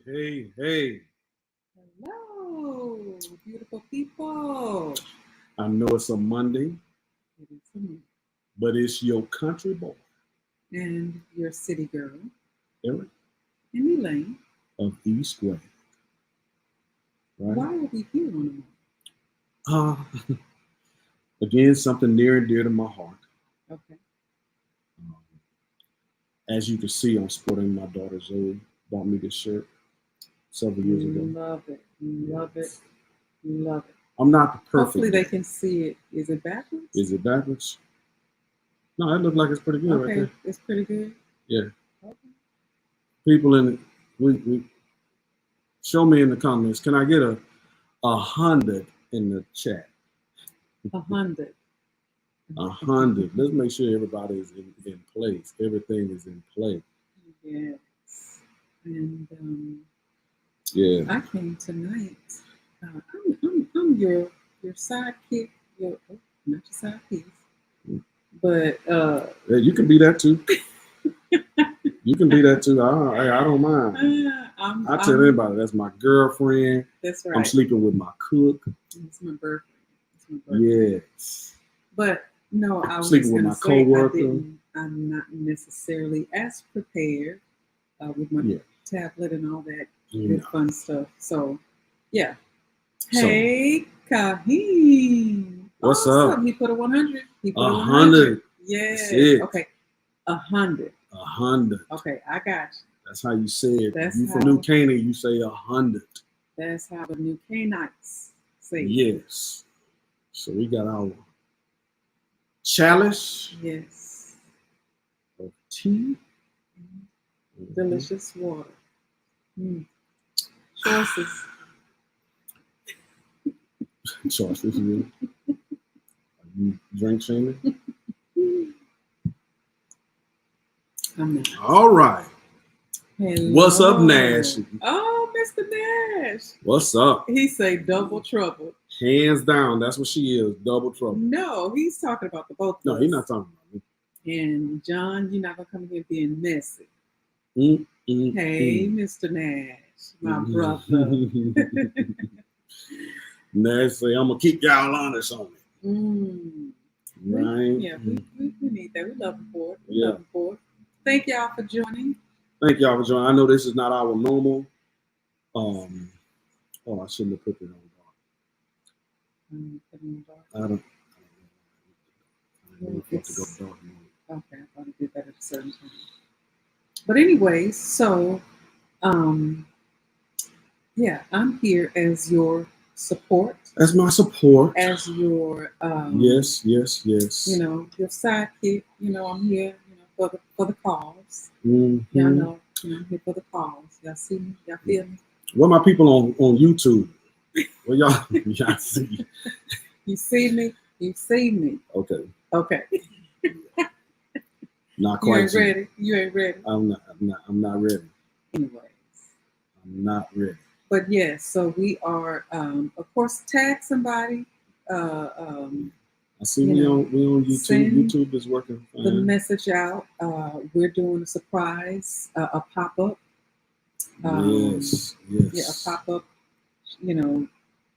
Hey. Hello, beautiful people. I know it's a Monday, It is me but it's your country boy, and your city girl, Eric and ELAINE. of East Way. Why Right? are we here on Uh, again, something near and dear to my heart. a month? Okay. Um, as you can see, I'm sporting my daughter Zoe bought me this shirt several years ago. Love it. Love it. Love it. I'm not the perfect. Hopefully they dad. can see it. Is it backwards? Is it backwards? No, it looks like it's pretty good right Okay, there. it's pretty good. Yeah. Okay. People in we show me in the comments. Can I get a 100 in the chat? 100. 100. Let's make sure everybody is in place. Everything is in play. Yes. And Yeah. I came tonight. I'm your sidekick. Not your side piece, but Yeah, you can be that too. You can be that too. I don't mind. I tell everybody that's my girlfriend. That's right. I'm sleeping with my cook. It's my birthday. It's my birthday. Yes. But no, I was Sleeping just with gonna my say coworker. I'm not necessarily as prepared with my tablet and all that good fun stuff. So yeah. Hey, Kahim. What's up? He put a 100. He put 100. Yes. Okay. 100. 100. Okay, I got you. That's how you say it. That's you from how- New Canaan, you say 100. That's how the New Canaanites say it. Yes. So we got our chalice Yes. of tea. Delicious water. Choices. Choices, really. You drink shaming? I'm not. All right. Hello. What's up, Nash? Oh, Mr. Nash. What's up? He say double trouble. Hands down, that's what she is. Double trouble. No, he's talking about the both of No, us. he's not talking about me. And John, you're not gonna come here being messy. Hey, Mr. Nash, my brother. Nash say, I'm gonna keep y'all honest on it. Right? Yeah, we need that. We love him for it. Love him for it. Thank y'all for joining. Thank y'all for joining. I know this is not our normal. Oh, I shouldn't have put it on dark. I don't know if to go dark mode. Okay, I thought it did that at a certain time. But anyways, so yeah, I'm here as your support. As my support. As your yes. your sidekick. I'm here, for the cause. Y'all know, I'm here for the cause. Y'all see me? Y'all feel me? What my people on YouTube? Well, y'all see. You see me? You see me. Okay. Not quite. You ain't ready. You ain't ready. I'm not ready. Anyways. I'm not ready. But yes, so we are of course tag somebody. I see we on YouTube. YouTube is working fine. The message out. We're doing a surprise, a pop-up. Yes. Yeah, a pop-up,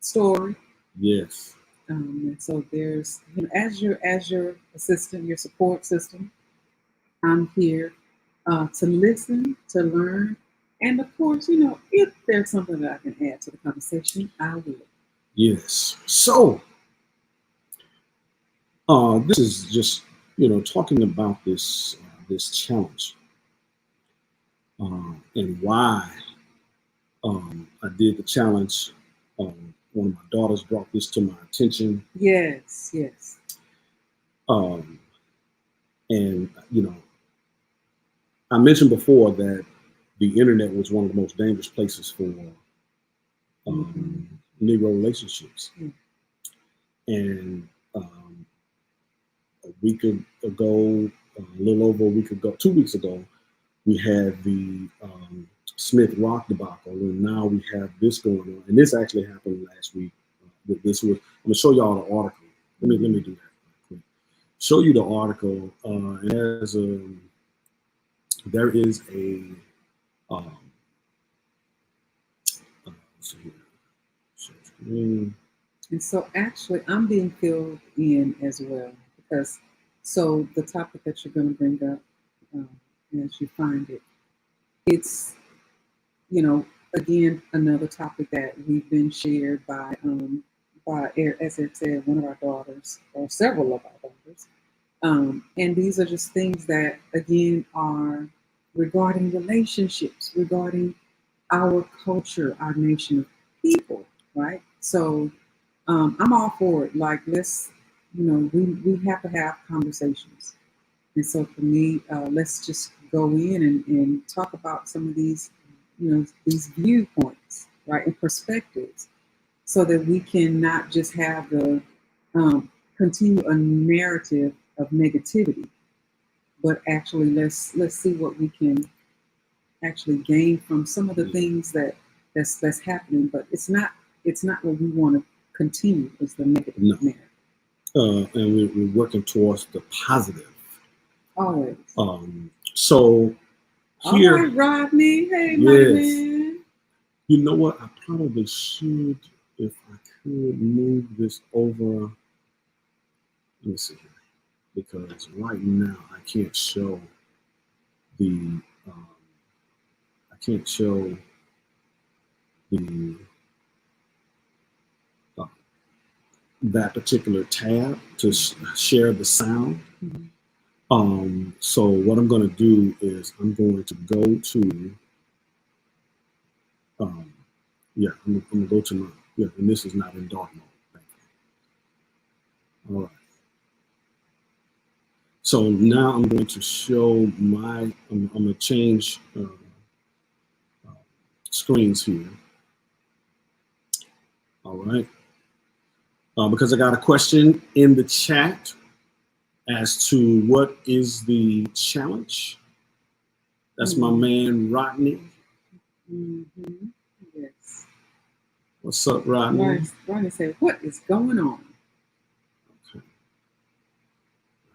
story. Yes. And so there's, as your assistant, your support system, I'm here to listen, to learn, and of course, if there's something that I can add to the conversation, I will. Yes. So, this is just talking about this challenge and why I did the challenge. One of my daughters brought this to my attention. Yes. And I mentioned before that the internet was one of the most dangerous places for Negro relationships. And a week ago, a little over a week ago, 2 weeks ago, we had the Smith Rock debacle, and now we have this going on. And this actually happened last week. I'm gonna show y'all the article. Let me do that real quick. Show you the article. And there is a see here. Share screen. And so actually I'm being filled in as well because so the topic that you're going to bring up as you find it, it's, you know, again, another topic that we've been shared by, as it said, one of our daughters or several of our daughters. And these are just things that, again, are regarding relationships, regarding our culture, our nation of people, right? So I'm all for it. Like, let's, we have to have conversations. And so for me, let's just go in and talk about some of these, these viewpoints, right, and perspectives, so that we can not just have the continue a narrative of negativity, but actually let's see what we can actually gain from some of the things that's happening. But it's not what we want to continue is the negative narrative. And we're working towards the positive. Always. So here, all right, Rodney. Hey, yes. My man. You know what? I probably should, if I could, move this over. Let me see here, because right now I can't show the. I can't show the that particular tab to share the sound. Mm-hmm. So what I'm going to do is I'm going to go to. Yeah, I'm going to go to my, and this is not in dark mode. Thank you. All right. So now I'm going to show my, I'm going to change screens here. All right. Because I got a question in the chat as to what is the challenge. That's my man, Rodney. Mm-hmm. Yes. What's up, Rodney? Rodney said, what is going on? Okay.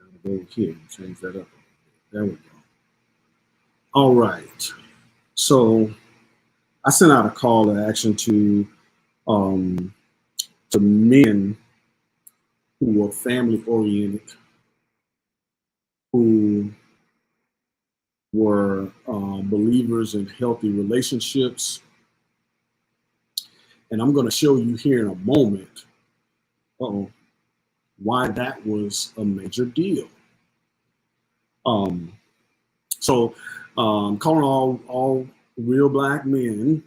I'll go here and change that up. There we go. All right. So I sent out a call to action to men who are family oriented, who were believers in healthy relationships. And I'm going to show you here in a moment why that was a major deal. So calling all real black men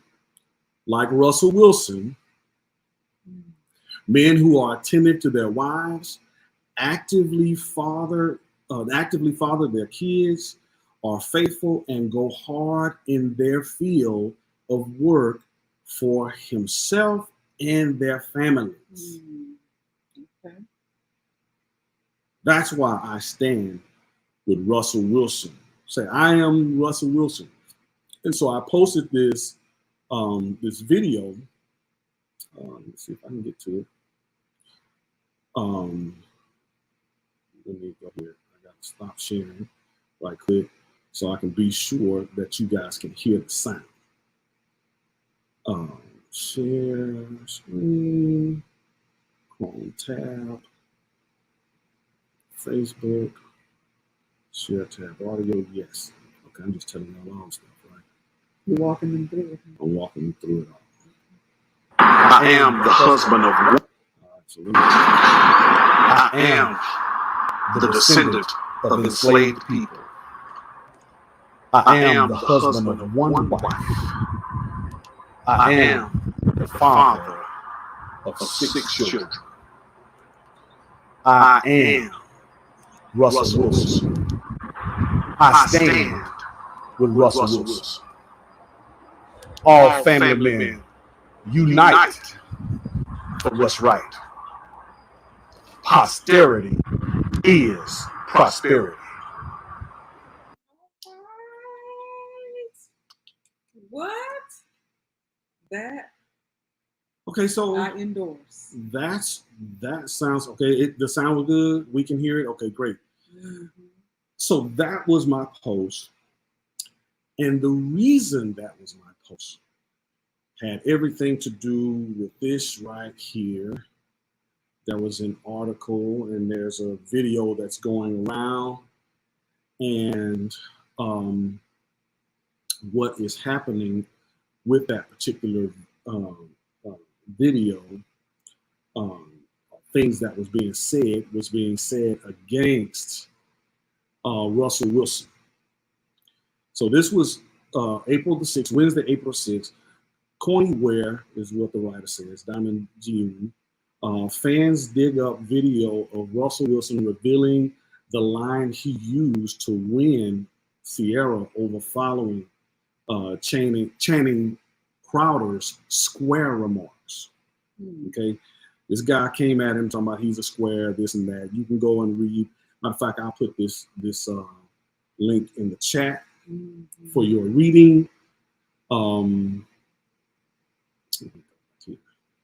like Russell Wilson, men who are attentive to their wives, actively father their kids, are faithful and go hard in their field of work for himself and their families. Okay. That's why I stand with Russell Wilson. Say, I am Russell Wilson. And so I posted this this video. Let's see if I can get to it. Let me go here. I got to stop sharing right quick so I can be sure that you guys can hear the sound. Share screen, Chrome tab, Facebook, share tab audio. Yes. Okay, I'm just telling you all stuff, right? You're walking them through it. I'm walking you through it all. I am the husband of one. Absolutely. I am the descendant of enslaved people. I am the husband of one wife. I am the father of 6 children. I am Russell Wilson. I stand with Russell Wilson. All family men unite for what's right. Posterity is prosperity. What? That Okay, so I endorse. that sounds okay. The sound was good. We can hear it. Okay, great. Mm-hmm. So that was my post, and the reason that was my post had everything to do with this right here. There was an article and there's a video that's going around, and what is happening with that particular video, things that was being said against Russell Wilson. So this was April the 6th, Wednesday, April 6th. Coinware is what the writer says, Diamond G. Fans dig up video of Russell Wilson revealing the line he used to win Sierra over following Channing Crowder's square remarks. Okay, this guy came at him talking about he's a square, this and that. You can go and read. Matter of fact, I'll put this link in the chat for your reading.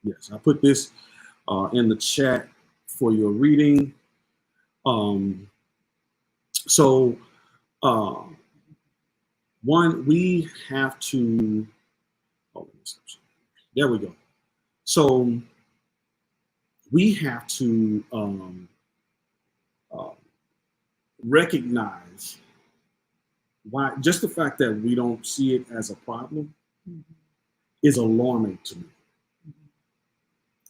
Yes, I put this in the chat for your reading. One, we have to, there we go. So we have to recognize why, just the fact that we don't see it as a problem is alarming to me.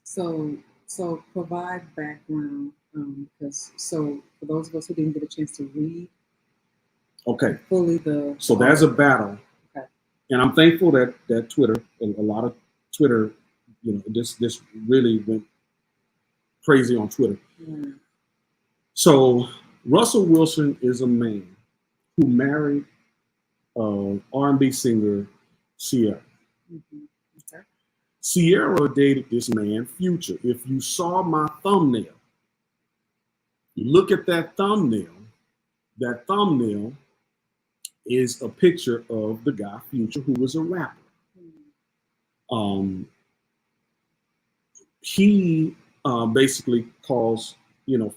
So provide background, because for those of us who didn't get a chance to read, okay, fully so there's a battle, okay, and I'm thankful that Twitter, a lot of Twitter, this really went crazy on Twitter. So Russell Wilson is a man who married R&B singer Sierra. Okay. Sierra dated this man, Future. If you saw my thumbnail, you look at that thumbnail is a picture of the guy Future, who was a rapper. He basically calls,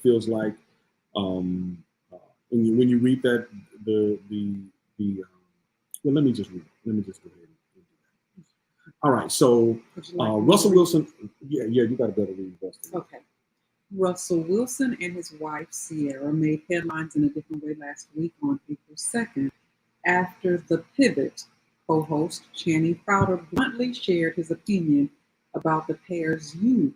feels like when you read that well, let me just read it. Let me just go ahead and do that. All right, so Russell Wilson, you got to better read Russell. Okay. Russell Wilson and his wife Sierra made headlines in a different way last week on April 2nd after The Pivot co-host Channing Crowder bluntly shared his opinion about the pair's union.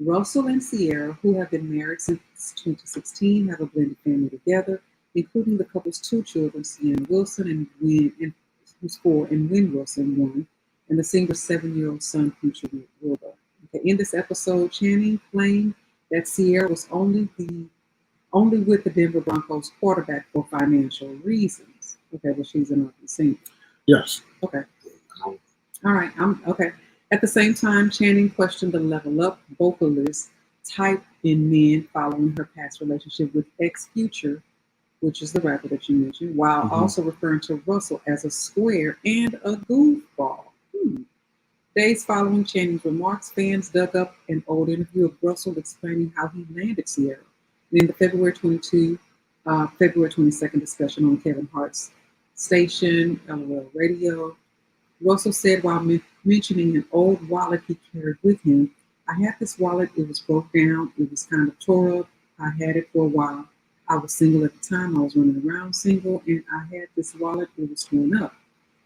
Russell and Sierra, who have been married since 2016, have a blended family together, including the couple's 2 children, Sienna Wilson who's 4, and Wynn Wilson, 1, and the singer's 7-year-old son, Future Wilbur. Okay, in this episode, Channing claimed that Sierra was only with the Denver Broncos quarterback for financial reasons. Okay, but she's an ugly singer. Yes. Okay. All right. Okay. At the same time, Channing questioned the Level Up vocalist type in men following her past relationship with ex-Future, which is the rapper that you mentioned, while also referring to Russell as a square and a goofball. Days following Channing's remarks, fans dug up an old interview of Russell explaining how he landed Sierra. In the February 22nd discussion on Kevin Hart's station, LOL Radio, Russell said while mentioning an old wallet he carried with him, "I had this wallet, it was broke down, it was kind of tore up, I had it for a while. I was single at the time, I was running around single, and I had this wallet, it was torn up."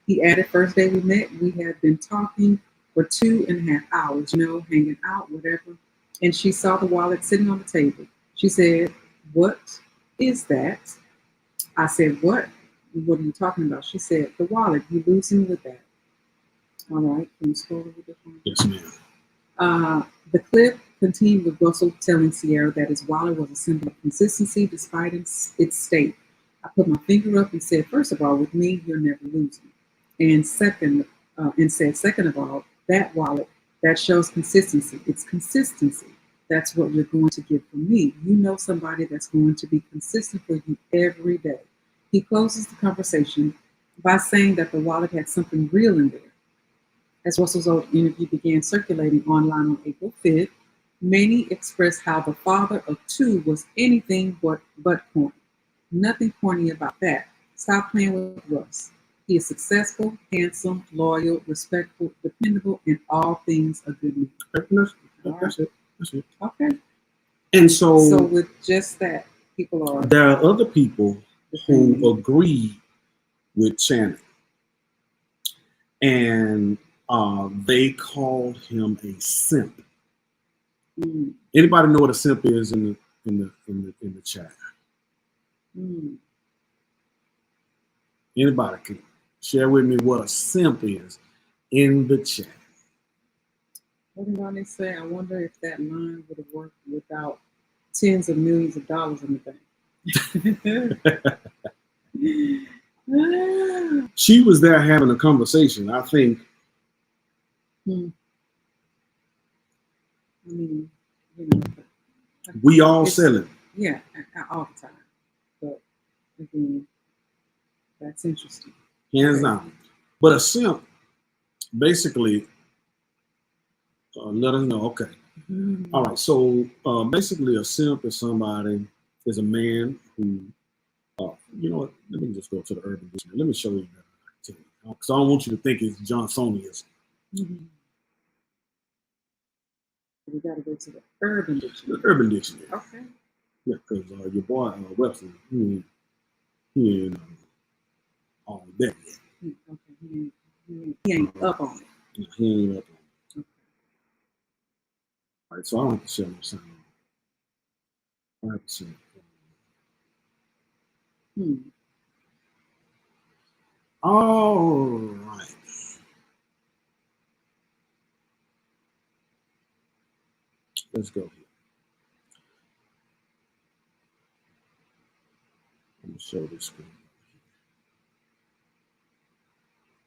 He added, "First day we met, we had been talking for 2.5 hours, hanging out, whatever. And she saw the wallet sitting on the table. She said, 'What is that?' I said, 'What? What are you talking about?' She said, 'The wallet, you losing with that.'" All right, can you scroll over this one? Yes, ma'am. The clip continued with Russell telling Sierra that his wallet was a symbol of consistency despite its state. "I put my finger up and said, first of all, with me, you're never losing. And second of all, that wallet, that shows consistency. It's consistency. That's what you're going to get from me. You know somebody that's going to be consistent for you every day." He closes the conversation by saying that the wallet had something real in there. As Russell's old interview began circulating online on April 5th, many expressed how the father of 2 was anything but corny. Nothing corny about that. Stop playing with Russ. He is successful, handsome, loyal, respectful, dependable, and all things a good man. That's it. That's it. Okay. And So with just that, people are. There are other people who agree with Channing, and they called him a simp. Mm. Anybody know what a simp is in the chat? Mm. Anybody can share with me what a simp is in the chat. What did Ronnie say? I wonder if that line would have worked without tens of millions of dollars in the bank. She was there having a conversation. I think. I mean, you know, we all sell it. Yeah, all the time. But again, that's interesting. Hands down. But a simp, basically, let us know. Okay. All right. So basically, a simp is is a man who, you know what? Let me just go to the Urban Dictionary. Let me show you that. Because I don't want you to think it's Johnsonianism. We got to go to the Urban Dictionary. The Urban Dictionary. Okay. Yeah, because your boy Webster, he ain't on that yet. Okay. He ain't up on it. He ain't up on it. Okay. All right, so I don't have to share no sound. I have to say. All right. Let's go here. Let me show this screen.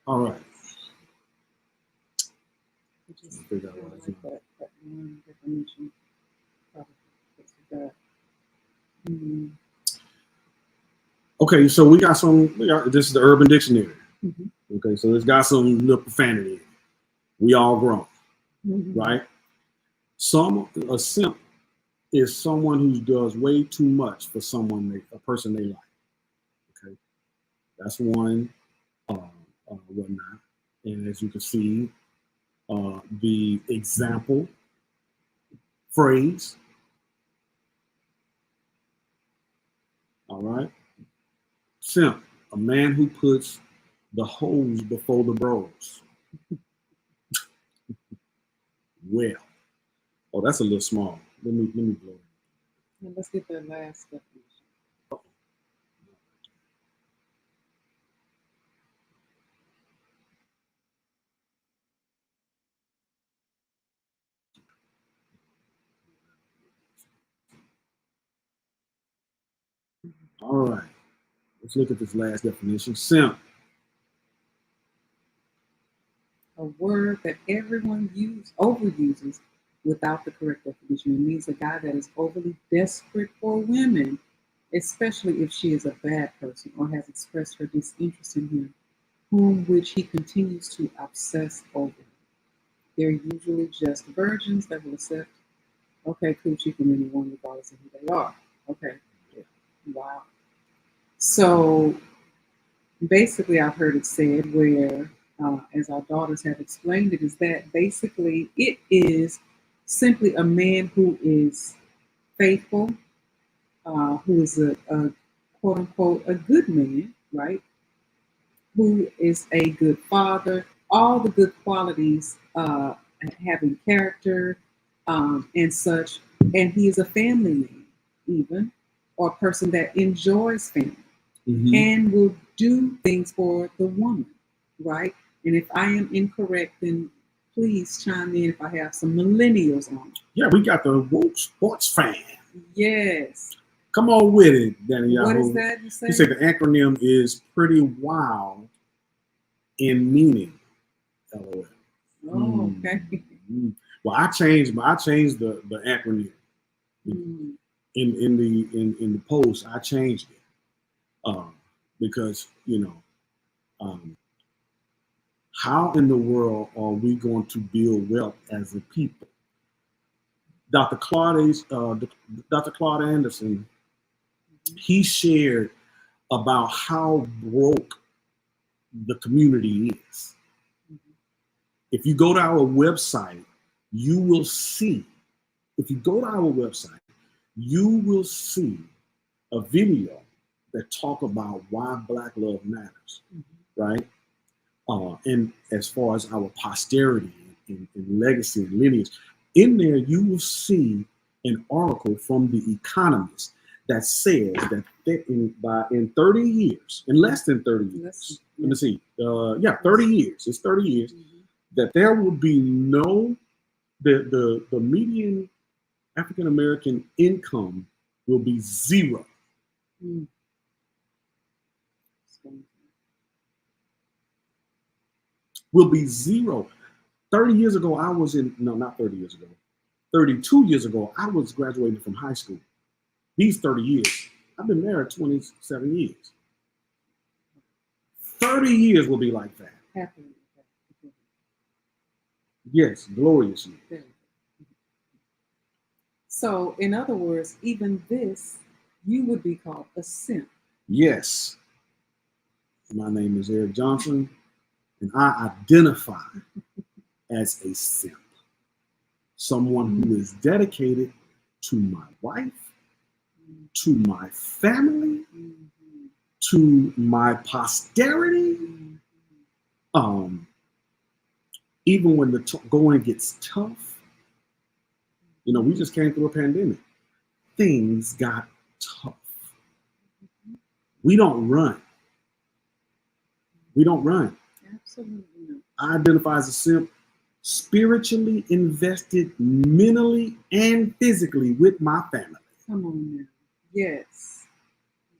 All right. Just figure out what that one definition. Okay, so we got this is the Urban Dictionary. Okay, so it's got some little profanity in it. We all grown, right? A simp is someone who does way too much for a person they like. Okay, that's one whatnot. And as you can see, the example phrase. All right, simp, a man who puts the hoes before the bros. Well, oh, that's a little small. Let me blow it. Now let's get that last definition. All right, let's look at this last definition. Simp. A word that everyone overuses without the correct definition. It means a guy that is overly desperate for women, especially if she is a bad person or has expressed her disinterest in him, whom which he continues to obsess over. They're usually just virgins that will accept, okay, coochie from anyone regardless of who they are. Okay. Yeah. Wow. So basically, I've heard it said where, as our daughters have explained it, is that basically it is simply a man who is faithful, who is a quote unquote a good man, right? Who is a good father, all the good qualities, having character and such. And he is a family man, even, or a person that enjoys family. And will do things for the woman, right? And if I am incorrect, then please chime in if I have some millennials on. Yeah, we got the woke sports fan. Yes. Come on with it, Danny. What is that you say? He said the acronym is pretty wild in meaning. LOL. Oh, okay. Well, I changed the acronym in the post. I changed it because how in the world are we going to build wealth as a people? Dr. Claude Anderson, he shared about how broke the community is. If you go to our website, you will see, if you go to our website, you will see a video that talk about why Black love matters, right? And as far as our posterity and legacy and lineage, in there you will see an article from The Economist that says that in 30 years, in less than 30 years, let me see, 30 years, it's 30 years, that there will be no, the median African American income will be zero. Will be zero. 30 years ago, I was in, no, not 30 years ago, 32 years ago, I was graduating from high school. These 30 years, I've been married 27 years. 30 years will be like that. Happy. Yes, gloriously. So, in other words, even this, you would be called a simp. Yes. My name is Eric Johnson, and I identify as a simp. Someone who is dedicated to my wife, to my family, to my posterity. Even when the going gets tough, you know, we just came through a pandemic. Things got tough. We don't run. We don't run. Absolutely not. I identify as a simp, spiritually invested mentally and physically with my family. Come on now. Yes.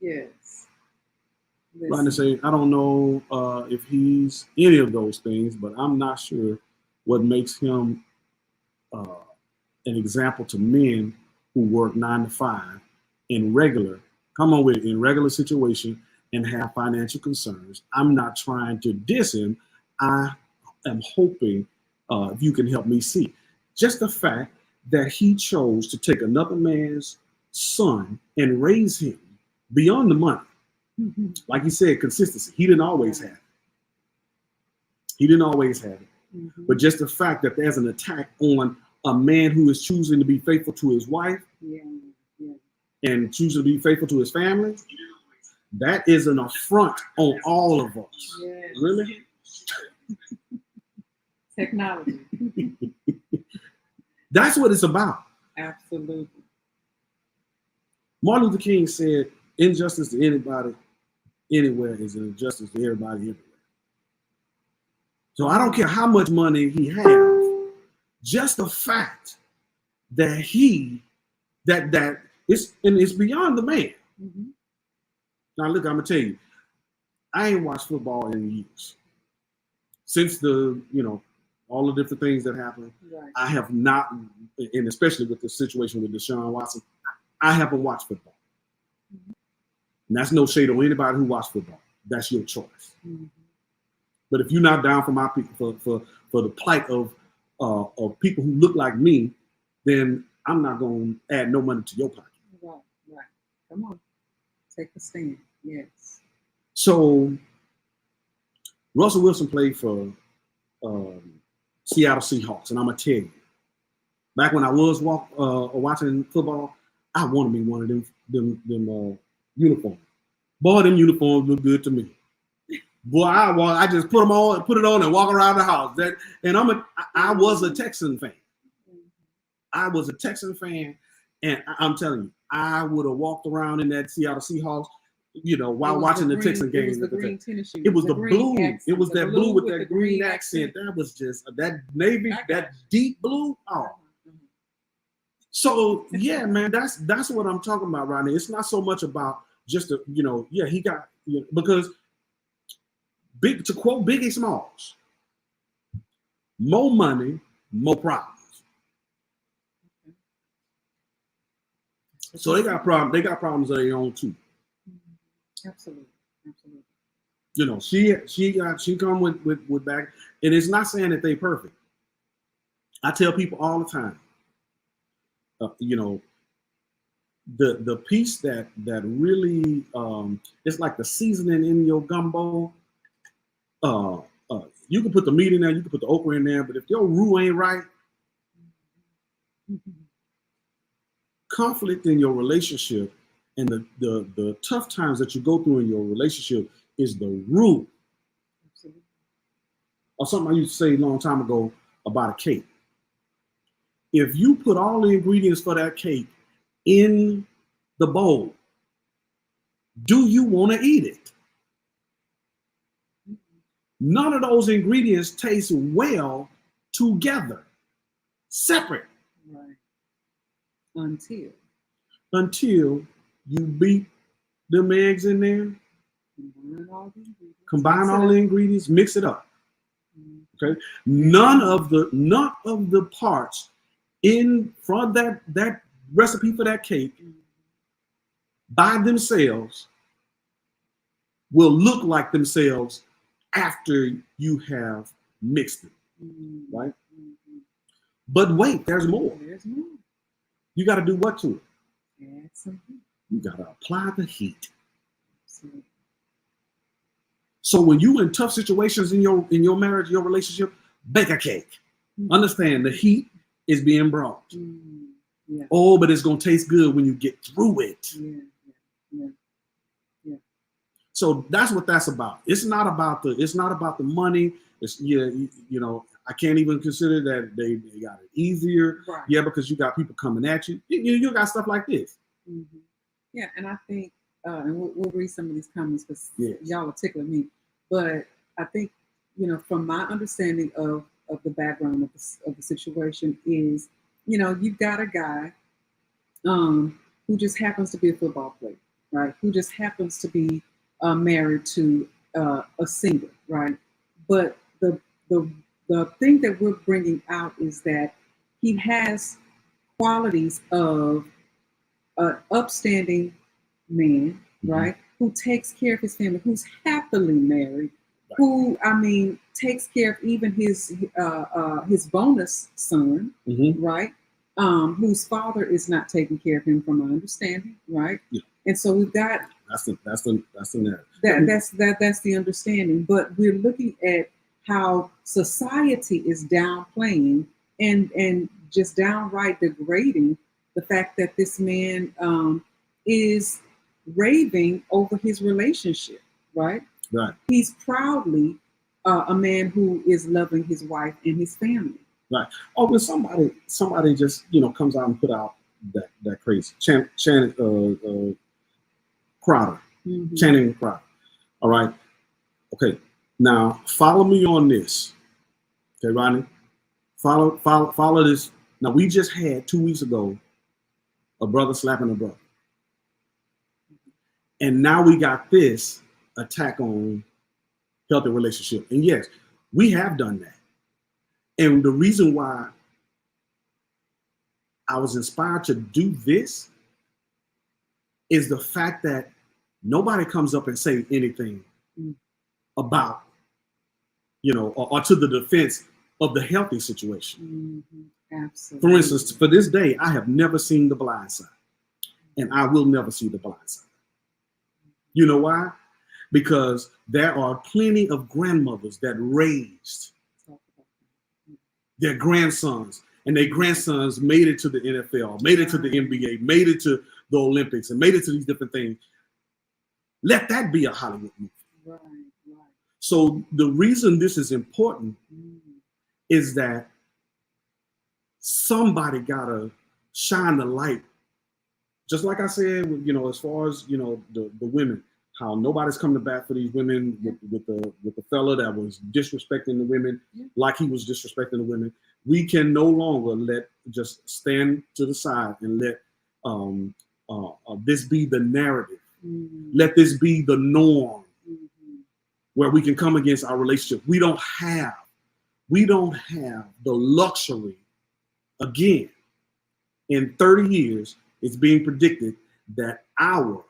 Yes. Trying to say, I don't know if he's any of those things, but I'm not sure what makes him an example to men who work 9 to 5 in regular, in regular situation and have financial concerns. I'm not trying to diss him. I am hoping if you can help me see just the fact that he chose to take another man's son and raise him beyond the money. Like you said, consistency. He didn't always have it. He didn't always have it. But just the fact that there's an attack on a man who is choosing to be faithful to his wife and choosing to be faithful to his family, that is an affront on all of us. Yes. Really? Technology. That's what it's about. Absolutely. Martin Luther King said, injustice to anybody anywhere is an injustice to everybody everywhere. So I don't care how much money he has, just the fact that it's beyond the man. Now look, I'm gonna tell you, I ain't watched football in years. Since all the different things that happened, I have not, and especially with the situation with Deshaun Watson, I haven't watched football. And that's no shade on anybody who watched football. That's your choice. But if you're not down for my people, for the plight of people who look like me, then I'm not going to add no money to your pocket. Right. Come on, take a stand. Yes. So Russell Wilson played for Seattle Seahawks, and I'm gonna tell you, back when I was watching football, I wanted me one of them uniforms. Boy, them uniforms look good to me. Boy, I just put it on and walk around the house. I was a Texan fan. I was a Texan fan, and I'm telling you, I would have walked around in that Seattle Seahawks, while watching the Texan game. It was the green tennis shoes. It was the blue. Accent. It was that blue with that green accent. That was just that navy, that deep blue. Oh. So yeah, man, that's what I'm talking about right now. It's not so much about just he got because to quote Biggie Smalls, more money, more problems. So they got problems. They got problems of their own too. Absolutely. She come with back, and it's not saying that they perfect. I tell people all the time, the piece that really it's like the seasoning in your gumbo. You can put the meat in there, you can put the okra in there, but if your roux ain't right, conflict in your relationship and the tough times that you go through in your relationship is the root. Absolutely. Or something I used to say a long time ago about a cake. If you put all the ingredients for that cake in the bowl, do you want to eat it? None of those ingredients taste well together, separate. Right. Until you beat them eggs in there, combine all the ingredients, mix it up. Okay, none of the parts in front of that recipe for that cake by themselves will look like themselves after you have mixed them, right? But wait, there's more. You got to do what to it? Add some heat. You got to apply the heat. Absolutely. So when you in tough situations in your marriage, your relationship, bake a cake. Understand the heat is being brought. Yeah. Oh, but it's gonna taste good when you get through it. Yeah. So that's what that's about. It's not about the money. It's you know, I can't even consider that they got it easier. Right. Yeah, because you got people coming at you. You got stuff like this. Mm-hmm. Yeah, and I think, and we'll read some of these comments because y'all are tickling me. But I think, from my understanding of the background of the situation is, you've got a guy who just happens to be a football player, right? Who just happens to be married to a singer, right? But the thing that we're bringing out is that he has qualities of an upstanding man, right? Who takes care of his family, who's happily married, right. Who, takes care of even his bonus son, right? Whose father is not taking care of him, from my understanding, right? Yeah. And so we've got that's the narrative. That's the understanding. But we're looking at how society is downplaying and just downright degrading the fact that this man is raving over his relationship, right? Right. He's proudly a man who is loving his wife and his family. Right. Oh, when somebody just comes out and put out that crazy Crowder, Channing Crowder. All right. Okay. Now follow me on this. Okay, Rodney. Follow this. Now we just had 2 weeks ago a brother slapping a brother. And now we got this attack on healthy relationship. And yes, we have done that. And the reason why I was inspired to do this is the fact that nobody comes up and say anything about, or to the defense of the healthy situation. Absolutely. For instance, for this day, I have never seen The Blind Side, and I will never see The Blind Side. You know why? Because there are plenty of grandmothers that raised their grandsons, and their grandsons made it to the NFL, made it to the NBA, made it to the Olympics, and made it to these different things. Let that be a Hollywood movie. Right. So the reason this is important is that somebody gotta shine the light. Just like I said, as far as the women, how nobody's coming to bat for these women with the fella that was disrespecting the women, like he was disrespecting the women. We can no longer just stand to the side and let this be the narrative. Let this be the norm where we can come against our relationship. We don't have the luxury. Again, in 30 years, it's being predicted that our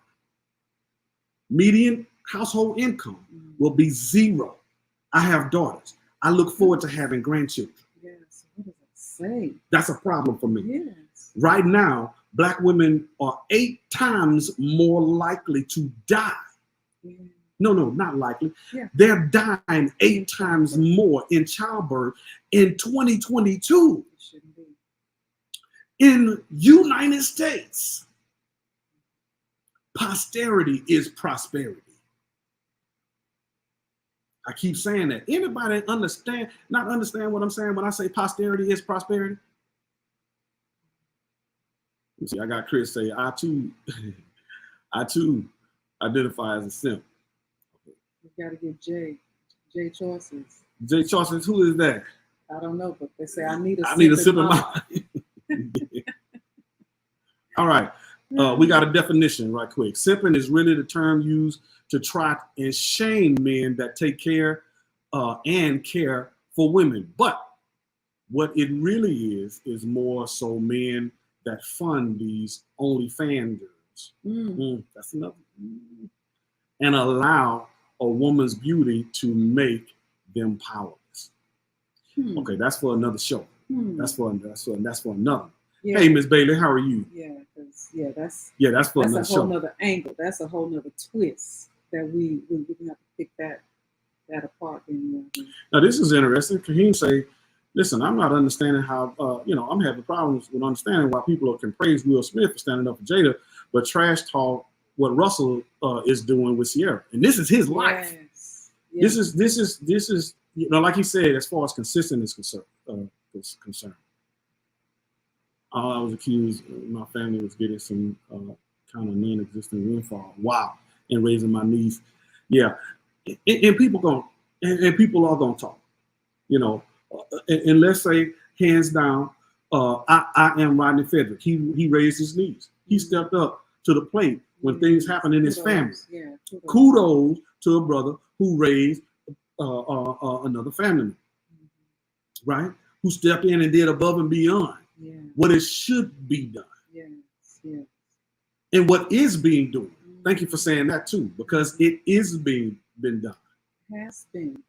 median household income will be zero. I have daughters. I look forward to having grandchildren. Yes. What does it say? That's a problem for me. Yes. Right now, Black women are 8 times more likely to die No, not likely. Yeah. They're dying 8 times more in childbirth in 2022 It shouldn't be. in United States. Posterity is prosperity. I keep saying that. Anybody not understand what I'm saying when I say posterity is prosperity? You see, I got Chris say, I too identify as a simp. You got to get J choices. J Choices, who is that? I don't know, but they say I need a sip in my life. All right. We got a definition right quick. Simping is really the term used to try and shame men that take care and care for women. But what it really is more so men that fund these OnlyFans girls. That's another. And allow a woman's beauty to make them powerless. Okay, that's for another show. That's for another. Yeah. Hey, Miss Bailey, how are you? Yeah, because that's for another show. That's a whole nother angle. That's a whole nother twist that we have to pick that apart. Now this is interesting. Kahim say, listen, I'm not understanding how I'm having problems with understanding why people can praise Will Smith for standing up for Jada, but trash talk what Russell is doing with Sierra. And this is his life. Yes. This is like he said, as far as consistent is concerned. I was accused, my family was getting some kind of non-existent windfall. Wow. And raising my niece. Yeah. And people are going to talk, and let's say hands down, I am Rodney Frederick. He raised his knees. He stepped up to the plate when things happen in his family. Yeah, kudos to a brother who raised another family member, right? Who stepped in and did above and beyond what it should be done. Yes. And what is being done. Thank you for saying that too, because it is been done. Has been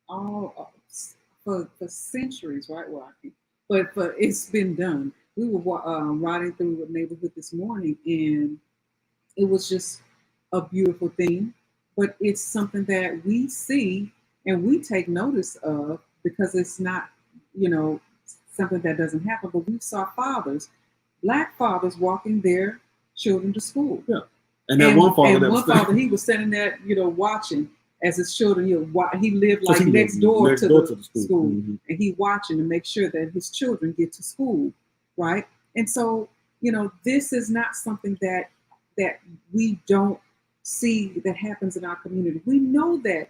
all for centuries, right, Rocky? But it's been done. We were riding through a neighborhood this morning, and it was just a beautiful thing. But it's something that we see and we take notice of because it's not, something that doesn't happen. But we saw Black fathers, walking their children to school. Yeah, and one father, he was sitting there, watching as his children. He lived like next door to the school, and he watching to make sure that his children get to school, right? And so, this is not something that we don't see that happens in our community. We know that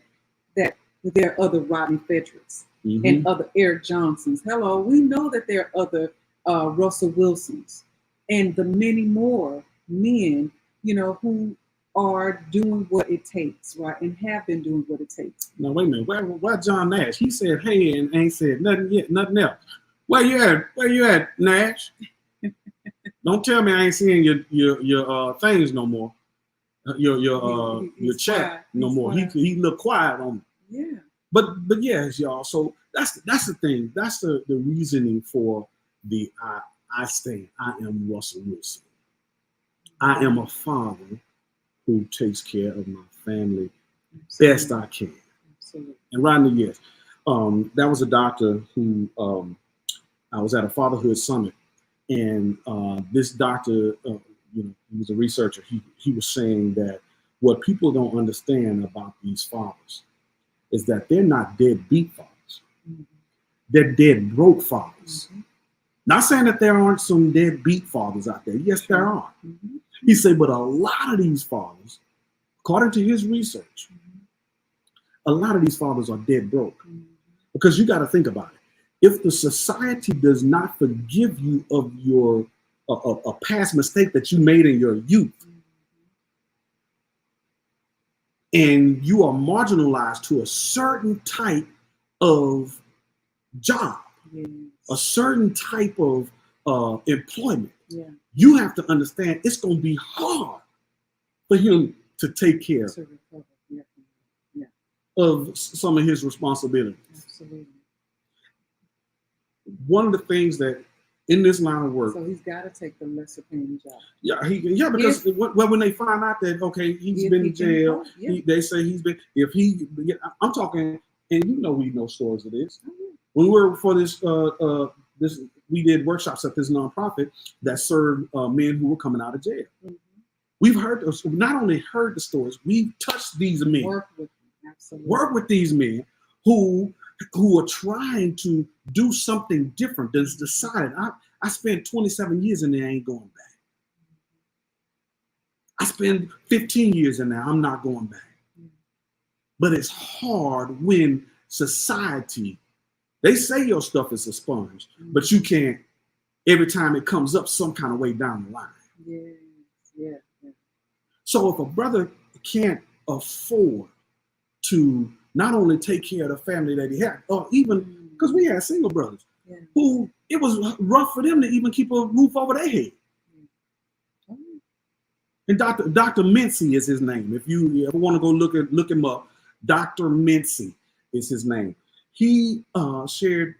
there are other Rodney Fredericks and other Eric Johnsons. Hello, we know that there are other Russell Wilsons and the many more men, who are doing what it takes, right, and have been doing what it takes. Now wait a minute, why John Nash? He said hey and ain't said nothing yet, nothing else. Where you at, Nash? Don't tell me I ain't seeing your things no more. Your chat no more. He look quiet on me. Yeah. But yes, y'all. So that's the thing. That's the reasoning for the I stand. I am Russell Wilson. I am a father who takes care of my family best I can. Absolutely. And Rodney, yes. That was a doctor who I was at a fatherhood summit, and this doctor, he was a researcher. He was saying that what people don't understand about these fathers is that they're not deadbeat fathers. They're dead broke fathers. Not saying that there aren't some deadbeat fathers out there. Yes, there are. He said, but a lot of these fathers, according to his research, a lot of these fathers are dead broke. Because you got to think about it. If the society does not forgive you of your a past mistake that you made in your youth, and you are marginalized to a certain type of job, a certain type of employment, you have to understand it's going to be hard for him to take care of some of his responsibilities. Absolutely. One of the things that in this line of work. So he's got to take the lesser paying job. Yeah, because when they find out that okay, he's been in jail, they say he's been. I'm talking, and we know stories of this. When we were for this, we did workshops at this nonprofit that served men who were coming out of jail. Mm-hmm. We've heard those. Not only heard the stories, we've touched these men. Work with them, absolutely. Work with these men who are trying to do something different. That's decided. I spent 27 years in there. I ain't going back. I spent 15 years in there. I'm not going back. But it's hard when society. They say your stuff is a sponge, but you can't. Every time it comes up, some kind of way down the line. Yeah. So if a brother can't afford to not only take care of the family that he had, or even because we had single brothers who it was rough for them to even keep a roof over their head. And Dr. Mincy is his name. If you ever want to go look him up, Dr. Mincy is his name. He shared,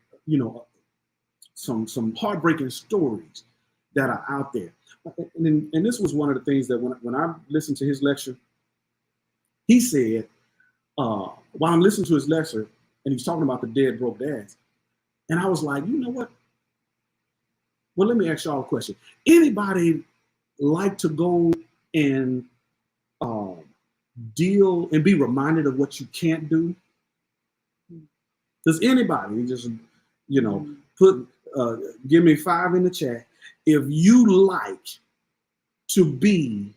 some heartbreaking stories that are out there. And this was one of the things that when I listened to his lecture, he said, while I'm listening to his lecture, and he's talking about the dead broke dads, and I was like, you know what? Well, let me ask y'all a question. Anybody like to go and deal and be reminded of what you can't do? Does anybody just, give me 5 in the chat if you like to be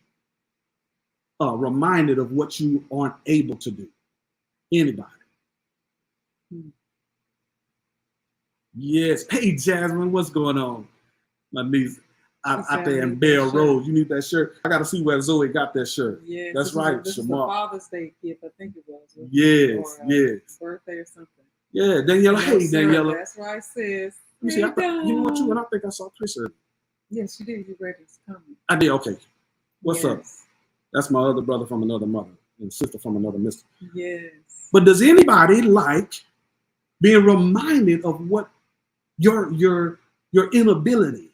reminded of what you aren't able to do? Anybody? Yes. Hey, Jasmine, what's going on? My niece out there in Bell Road. You need that shirt? I got to see where Zoe got that shirt. Yes, that's right. This is the Father's Day gift, I think it was. Yes, yes. Birthday or something. Yeah, Daniela. Hey, Daniela. That's right, sis. You know what? I think I saw Chris earlier. Yes, you did. You read his comment. I did. Okay. What's up? That's my other brother from another mother and sister from another mister. Yes. But does anybody like being reminded of what your inability?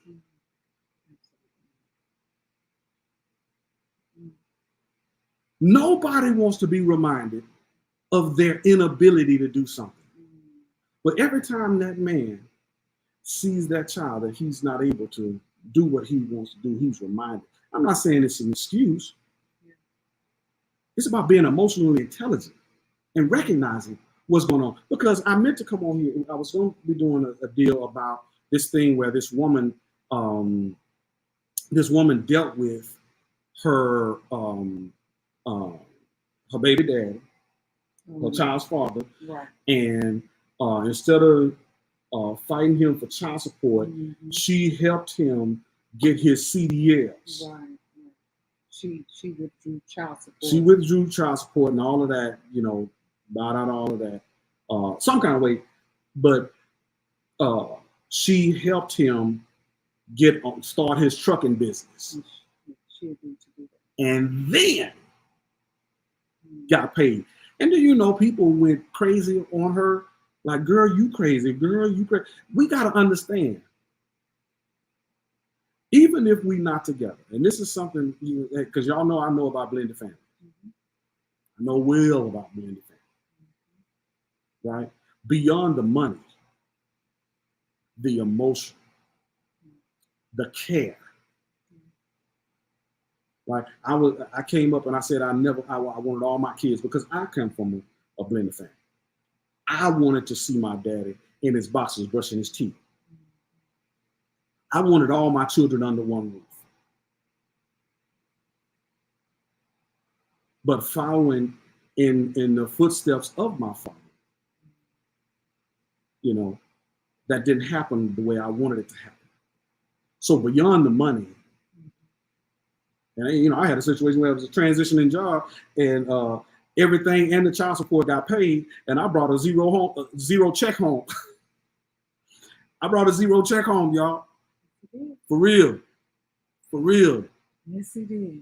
Nobody wants to be reminded of their inability to do something. But every time that man sees that child that he's not able to do what he wants to do, he's reminded. I'm not saying it's an excuse. It's about being emotionally intelligent and recognizing what's going on. Because I meant to come on here. I was going to be doing a deal about this thing where this woman dealt with her baby daddy, her child's father, right. And instead of fighting him for child support, she helped him get his CDLs. Right. She withdrew child support. She withdrew child support and all of that, bought out all of that, some kind of way. But she helped him start his trucking business. She agreed to do that. And then got paid. And do you know people went crazy on her? Like, girl, you crazy. Girl, you crazy. We got to understand. Even if we not together, and this is something, because y'all know I know about blended family. I know well about blended family. Right? Beyond the money, the emotion, the care. Like I came up and I said I wanted all my kids, because I come from a blended family. I wanted to see my daddy in his boxers brushing his teeth. I wanted all my children under one roof. But following in the footsteps of my father, that didn't happen the way I wanted it to happen. So beyond the money, and I had a situation where it was a transitioning job, and everything and the child support got paid, and I brought a zero check home. I brought a zero check home, y'all. For real. Yes, he did.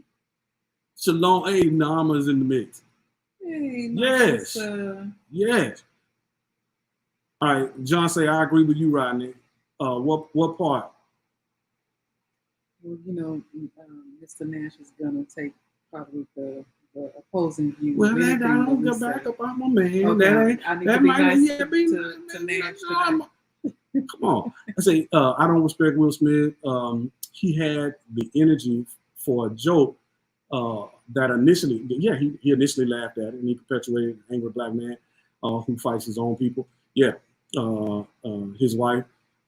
Shalom, hey, Nama's in the mix. Hey, yes. Yes. All right, John say, I agree with you, Rodney. What part? Well, Mr. Nash is gonna take probably the opposing view. Well, of that I anything don't we go say. back about my man. Okay, That ain't. I need That to be might nice yeah, be to Nash tonight. come on. I say I don't respect Will Smith. He had the energy for a joke that initially, yeah, he initially laughed at it and he perpetuated an angry black man who fights his own people. Yeah, his wife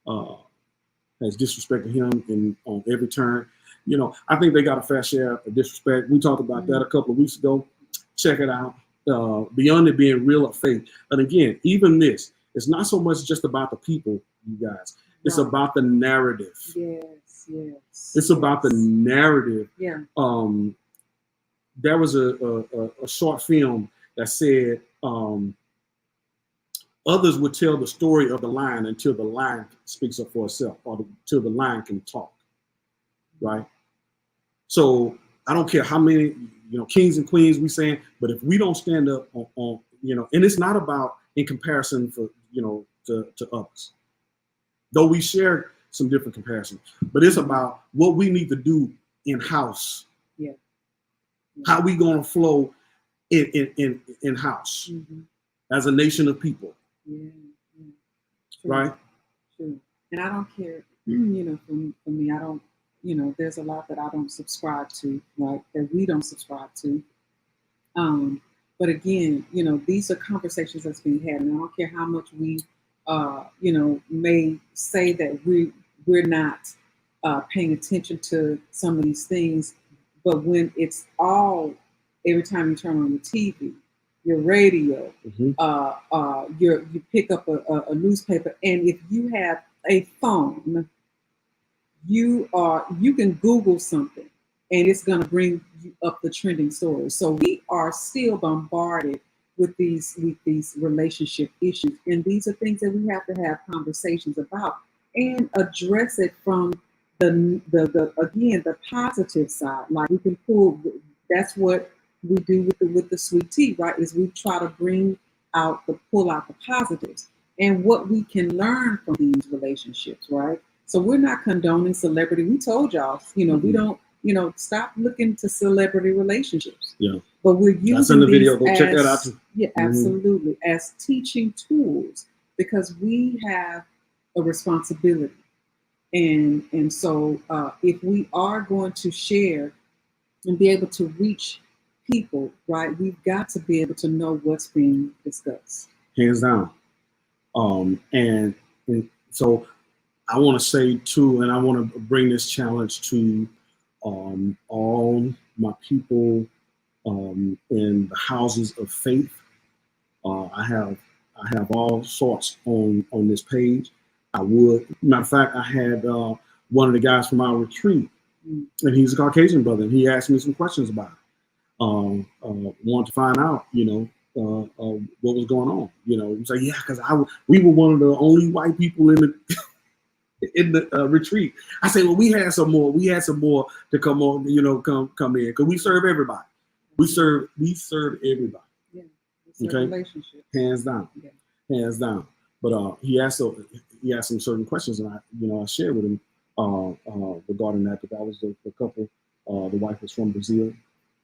has disrespected him on every turn. I think they got a fair share of disrespect. We talked about that a couple of weeks ago. Check it out. Beyond it being real or fake. And again, even this, it's not so much just about the people, you guys. It's about the narrative. Yes. It's about the narrative. Yeah. There was a short film that said others would tell the story of the lion until the lion speaks up for itself, or until the lion can talk. Right? So I don't care how many kings and queens we saying, but if we don't stand up on and it's not about in comparison for to others, though we share some different comparisons, but it's about what we need to do in house. Yeah. How we gonna flow in house as a nation of people. Yeah. Right. True. And I don't care. For me, I don't. There's a lot that I don't subscribe to, right? That we don't subscribe to. But again, these are conversations that's being had, and I don't care how much we, may say that we're not paying attention to some of these things. But when it's all, every time you turn on your TV, your radio, you pick up a newspaper, and if you have a phone, you can Google something and it's going to bring you up the trending stories. So we are still bombarded with these relationship issues, and these are things that we have to have conversations about and address it from the positive side. Like we can pull. That's what we do with the sweet tea, right? Is we try to pull out the positives and what we can learn from these relationships, right? So we're not condoning celebrity. We told y'all, we don't, stop looking to celebrity relationships. Yeah. But we're using that's in the these video. Go check that out too. Yeah, absolutely, as teaching tools, because we have a responsibility. And so if we are going to share and be able to reach people, right, we've got to be able to know what's being discussed. Hands down. And so I want to say too, and I want to bring this challenge to all my people in the houses of faith. I have all sorts on this page. Matter of fact, I had one of the guys from our retreat, and he's a Caucasian brother, and he asked me some questions about it. Wanted to find out, what was going on. He was like, yeah, because we were one of the only white people in the retreat. I said, well, we had some more to come on, come in, because we serve everybody. We serve everybody. Yeah. Okay. Relationship. Hands down. Yeah. Hands down. But he asked some certain questions, and I shared with him regarding that. But that was the couple. The wife was from Brazil,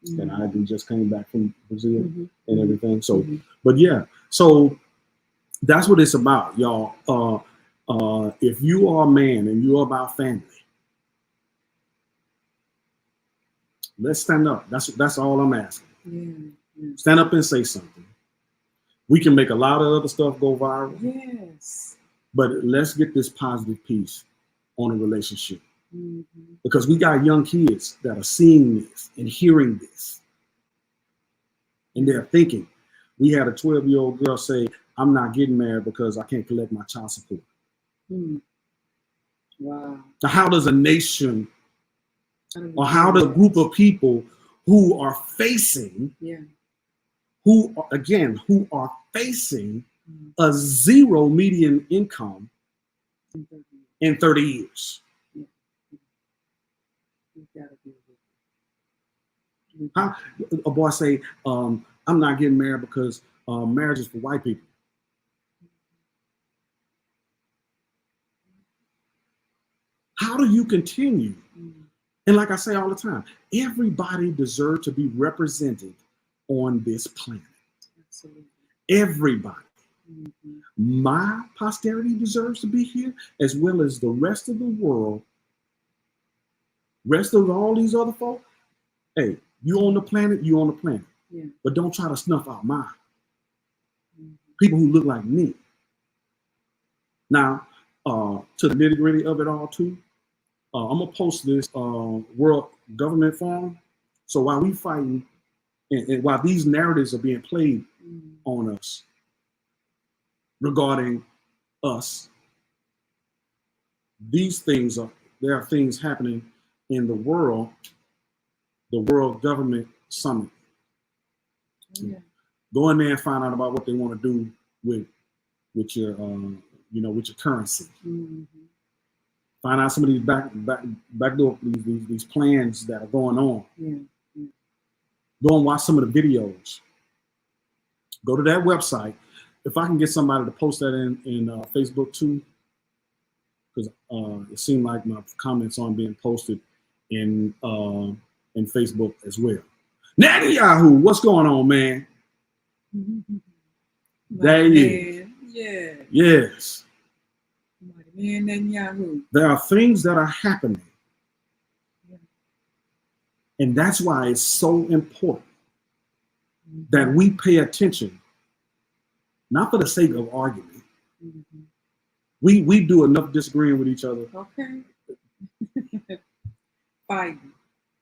and I just came back from Brazil and everything. So, but yeah, so that's what it's about, y'all. If you are a man and you're about family, let's stand up. That's all I'm asking. Yeah. Stand up and say something. We can make a lot of other stuff go viral. Yes. But let's get this positive piece on a relationship. Because we got young kids that are seeing this and hearing this. And they're thinking. We had a 12-year-old girl say, I'm not getting married because I can't collect my child support. Wow. Now, how does a nation, or how does a group of people who are facing, who are facing a zero median income in 30 years? How, a boy say, I'm not getting married because marriage is for white people. How do you continue And like I say all the time, everybody deserves to be represented on this planet. Absolutely. Everybody. Mm-hmm. My posterity deserves to be here, as well as the rest of the world, rest of all these other folk. Hey, you on the planet, you on the planet. Yeah. But don't try to snuff out mine. Mm-hmm. People who look like me. Now, to the nitty gritty of it all too, I'm gonna post this World Government Forum. So while we fighting, and while these narratives are being played on us regarding us, there are things happening in the World Government Summit. Yeah. Go in there and find out about what they want to do with your with your currency. Mm-hmm. Find out some of these backdoor these plans that are going on. Yeah. Go and watch some of the videos. Go to that website. If I can get somebody to post that in Facebook too, because it seemed like my comments aren't being posted in Facebook as well. Netanyahu, what's going on, man? There he is. Yeah. Yes. Man, Netanyahu. There are things that are happening. Yeah. And that's why it's so important that we pay attention, not for the sake of argument. Mm-hmm. We do enough disagreeing with each other. Okay. Fighting,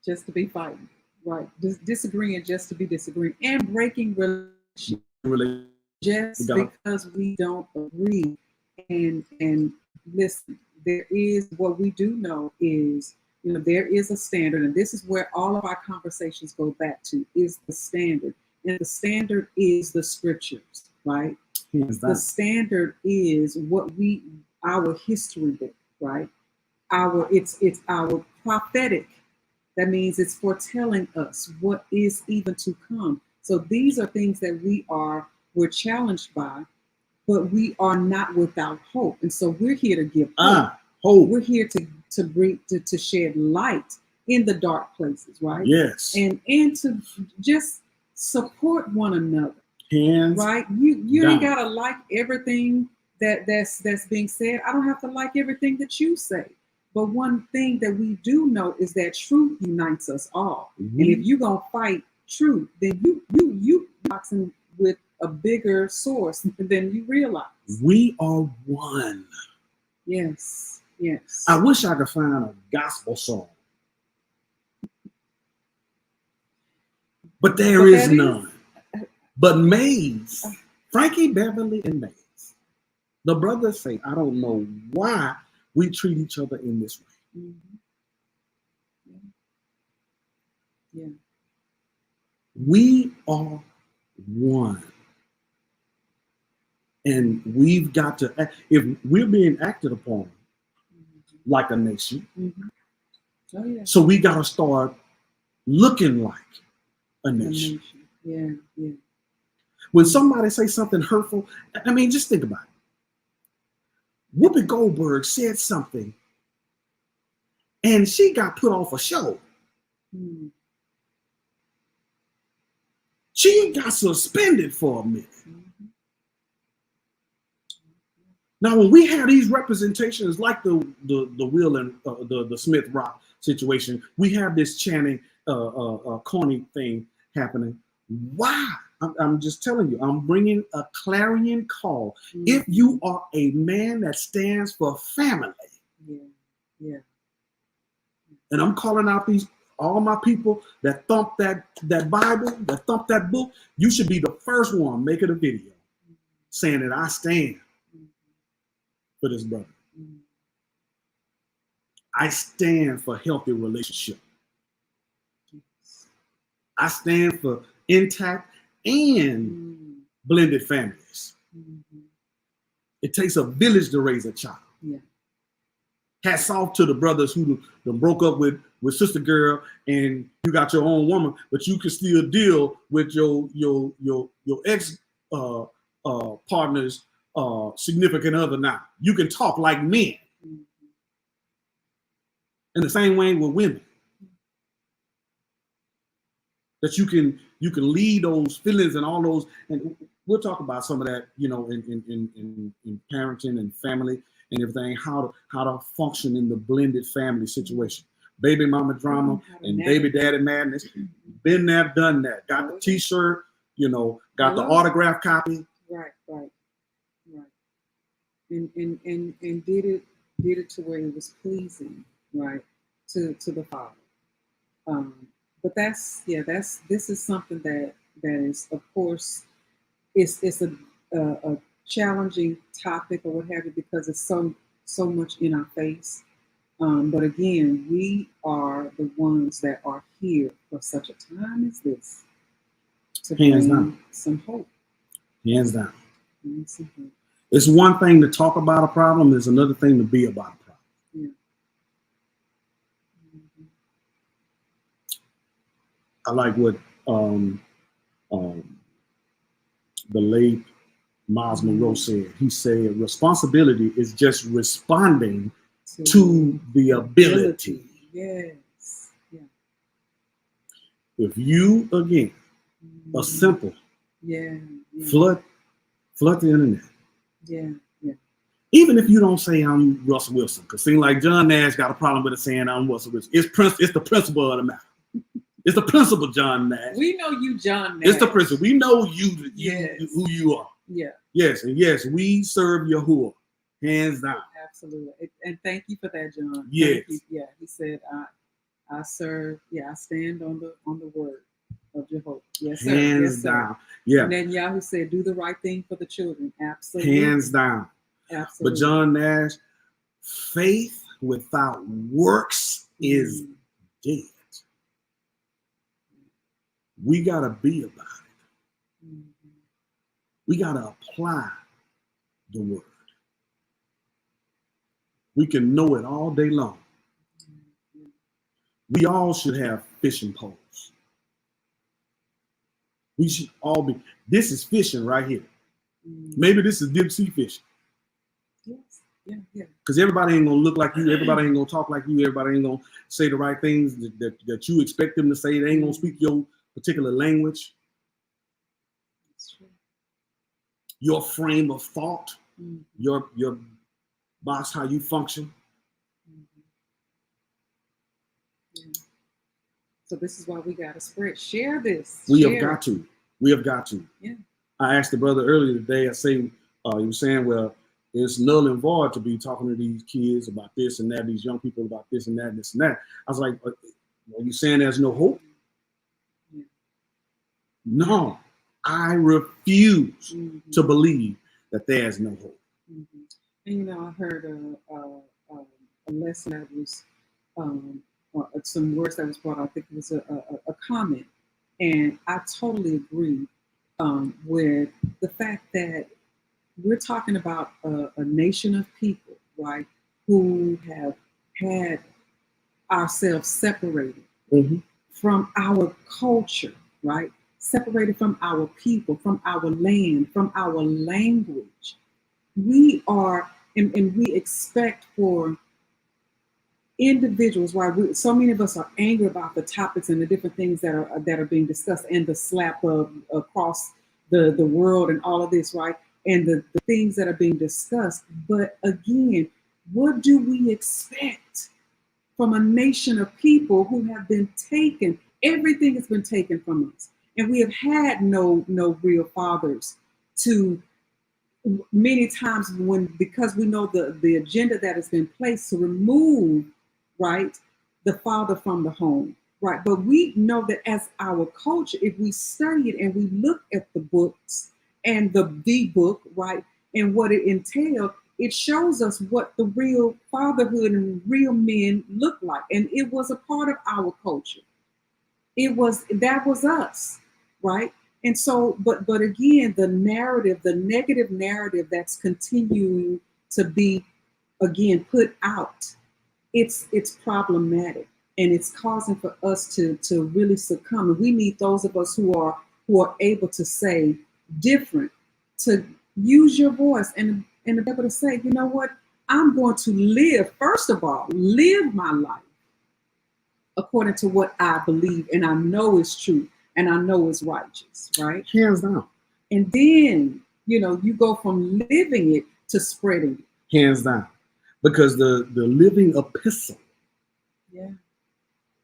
just to be fighting. Right. Disagreeing just to be disagreeing. And breaking relationships just because we don't agree. And listen, there is, what we do know is, there is a standard, and this is where all of our conversations go back to, is the standard. And the standard is the scriptures, right? The standard is our history book, right? It's our prophetic. That means it's foretelling us what is even to come. So these are things that we're challenged by, but we are not without hope. And so we're here to give hope. We're here to bring to shed light in the dark places, right? Yes. And to just support one another. Hands right? You down. Ain't gotta like everything that's being said. I don't have to like everything that you say. But one thing that we do know is that truth unites us all. Mm-hmm. And if you're gonna fight truth, then you boxing with a bigger source than you realize. We are one. Yes, yes. I wish I could find a gospel song, but there is none. But Mays, Frankie Beverly and Mays, the brothers say, I don't know why we treat each other in this way. Mm-hmm. Yeah. We are one. And we've got to, if we're being acted upon like a nation, oh, yeah. so we got to start looking like a nation. Yeah, yeah. When somebody say something hurtful, I mean, just think about it. Whoopi Goldberg said something, and she got put off a show. Mm. She got suspended for a minute. Mm-hmm. Now, when we have these representations like the Will and the Smith Rock situation, we have this chanting, corny thing happening. Why? I'm just telling you, I'm bringing a clarion call. Mm-hmm. If you are a man that stands for family, yeah. And I'm calling out all my people that thump that Bible, that thump that book, you should be the first one making a video saying that I stand for this brother. I stand for healthy relationship. I stand for intact and blended families. It takes a village to raise a child. Yeah. Hats off to the brothers who broke up with sister girl, and you got your own woman, but you can still deal with your ex partner's significant other now. You can talk like men. In the same way with women. that you can lead those feelings and all those, and we'll talk about some of that, you know, in parenting and family and everything, how to function in the blended family situation. Baby mama drama and baby daddy madness. Been there, done that. Got the t-shirt, you know, got the autograph copy. Right. And did it to where it was pleasing, right, to the Father. But this is something that is, of course, it's a challenging topic or what have you, because it's so much in our face. But again, we are the ones that are here for such a time as this to bring some hope. Hands down. It's one thing to talk about a problem, it's another thing to be about a problem. Yeah. I like what the late Miles Monroe said. He said, responsibility is just responding to the ability. Yes. Yeah. If you, again, a simple, flood the internet. Yeah. Even if you don't say I'm Russell Wilson, because seems like John Nash got a problem with it saying I'm Russell Wilson. It's the principle of the matter. It's the principle, John Nash. We know you, John Nash. It's the principle. We know you who you are. Yeah. Yes, and yes, we serve Yahuwah, hands down. Absolutely, and thank you for that, John. Yes. Yeah, he said, I serve. Yeah, I stand on the word of Jehovah. Yes, sir. Hands down. Yeah. And then Yahoo said, do the right thing for the children. Absolutely. Hands down. Absolutely. But John Nash, faith without works is dead. We got to be about it. We got to apply the word. We can know it all day long. We all should have fishing poles. We should all be, this is fishing right here. Maybe this is deep sea fishing. Yes. Yeah. Because everybody ain't gonna look like you, everybody ain't gonna talk like you, everybody ain't gonna say the right things that you expect them to say. They ain't gonna speak your particular language. That's true. Your frame of thought, your box, how you function. Yeah. So this is why we gotta share this. We have got to. Yeah. I asked the brother earlier today, I say, he was saying, well, it's null and void to be talking to these kids about this and that, these young people about this and that, and this and that. I was like, are you saying there's no hope? Yeah. No, I refuse to believe that there's no hope. And I heard a lesson that was, or some words that was brought out. I think it was a comment, and I totally agree with the fact that we're talking about a nation of people, right, who have had ourselves separated from our culture, right, separated from our people, from our land, from our language. We are, and we expect for individuals, right? So many of us are angry about the topics and the different things that are being discussed, and the slap of across the world and all of this, right? And the things that are being discussed. But again, what do we expect from a nation of people who have been taken? Everything has been taken from us, and we have had no real fathers to. Many times because we know the agenda that has been placed to remove, right, the father from the home, right? But we know that as our culture, if we study it and we look at the books and the book, right, and what it entailed, it shows us what the real fatherhood and real men look like. And it was a part of our culture. That was us, right? And so, but again, the negative narrative that's continuing to be, again, put out, it's problematic, and it's causing for us to really succumb. And we need those of us who are able to say different, to use your voice and be able to say, you know what, I'm going to live, first of all, live my life according to what I believe and I know is true. and I know it's righteous, right? Hands down. And then, you go from living it to spreading it. Hands down. Because the living epistle, Yeah.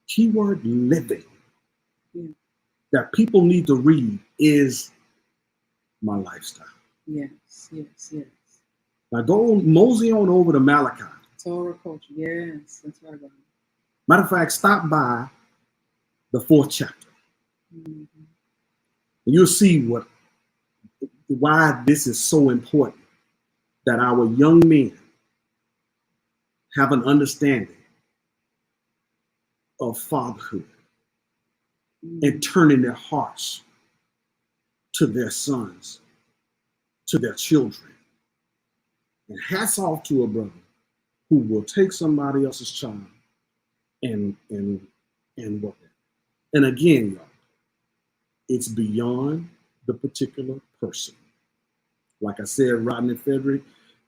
keyword living, Yeah. that people need to read is my lifestyle. Yes, yes, yes. Now go mosey on over to Malachi. Torah culture, yes, that's right. Matter of fact, stop by the 4th chapter. Mm-hmm. And you'll see why this is so important, that our young men have an understanding of fatherhood and turning their hearts to their sons, to their children. And hats off to a brother who will take somebody else's child and work it. And again, y'all, it's beyond the particular person. Like I said, Rodney Frederick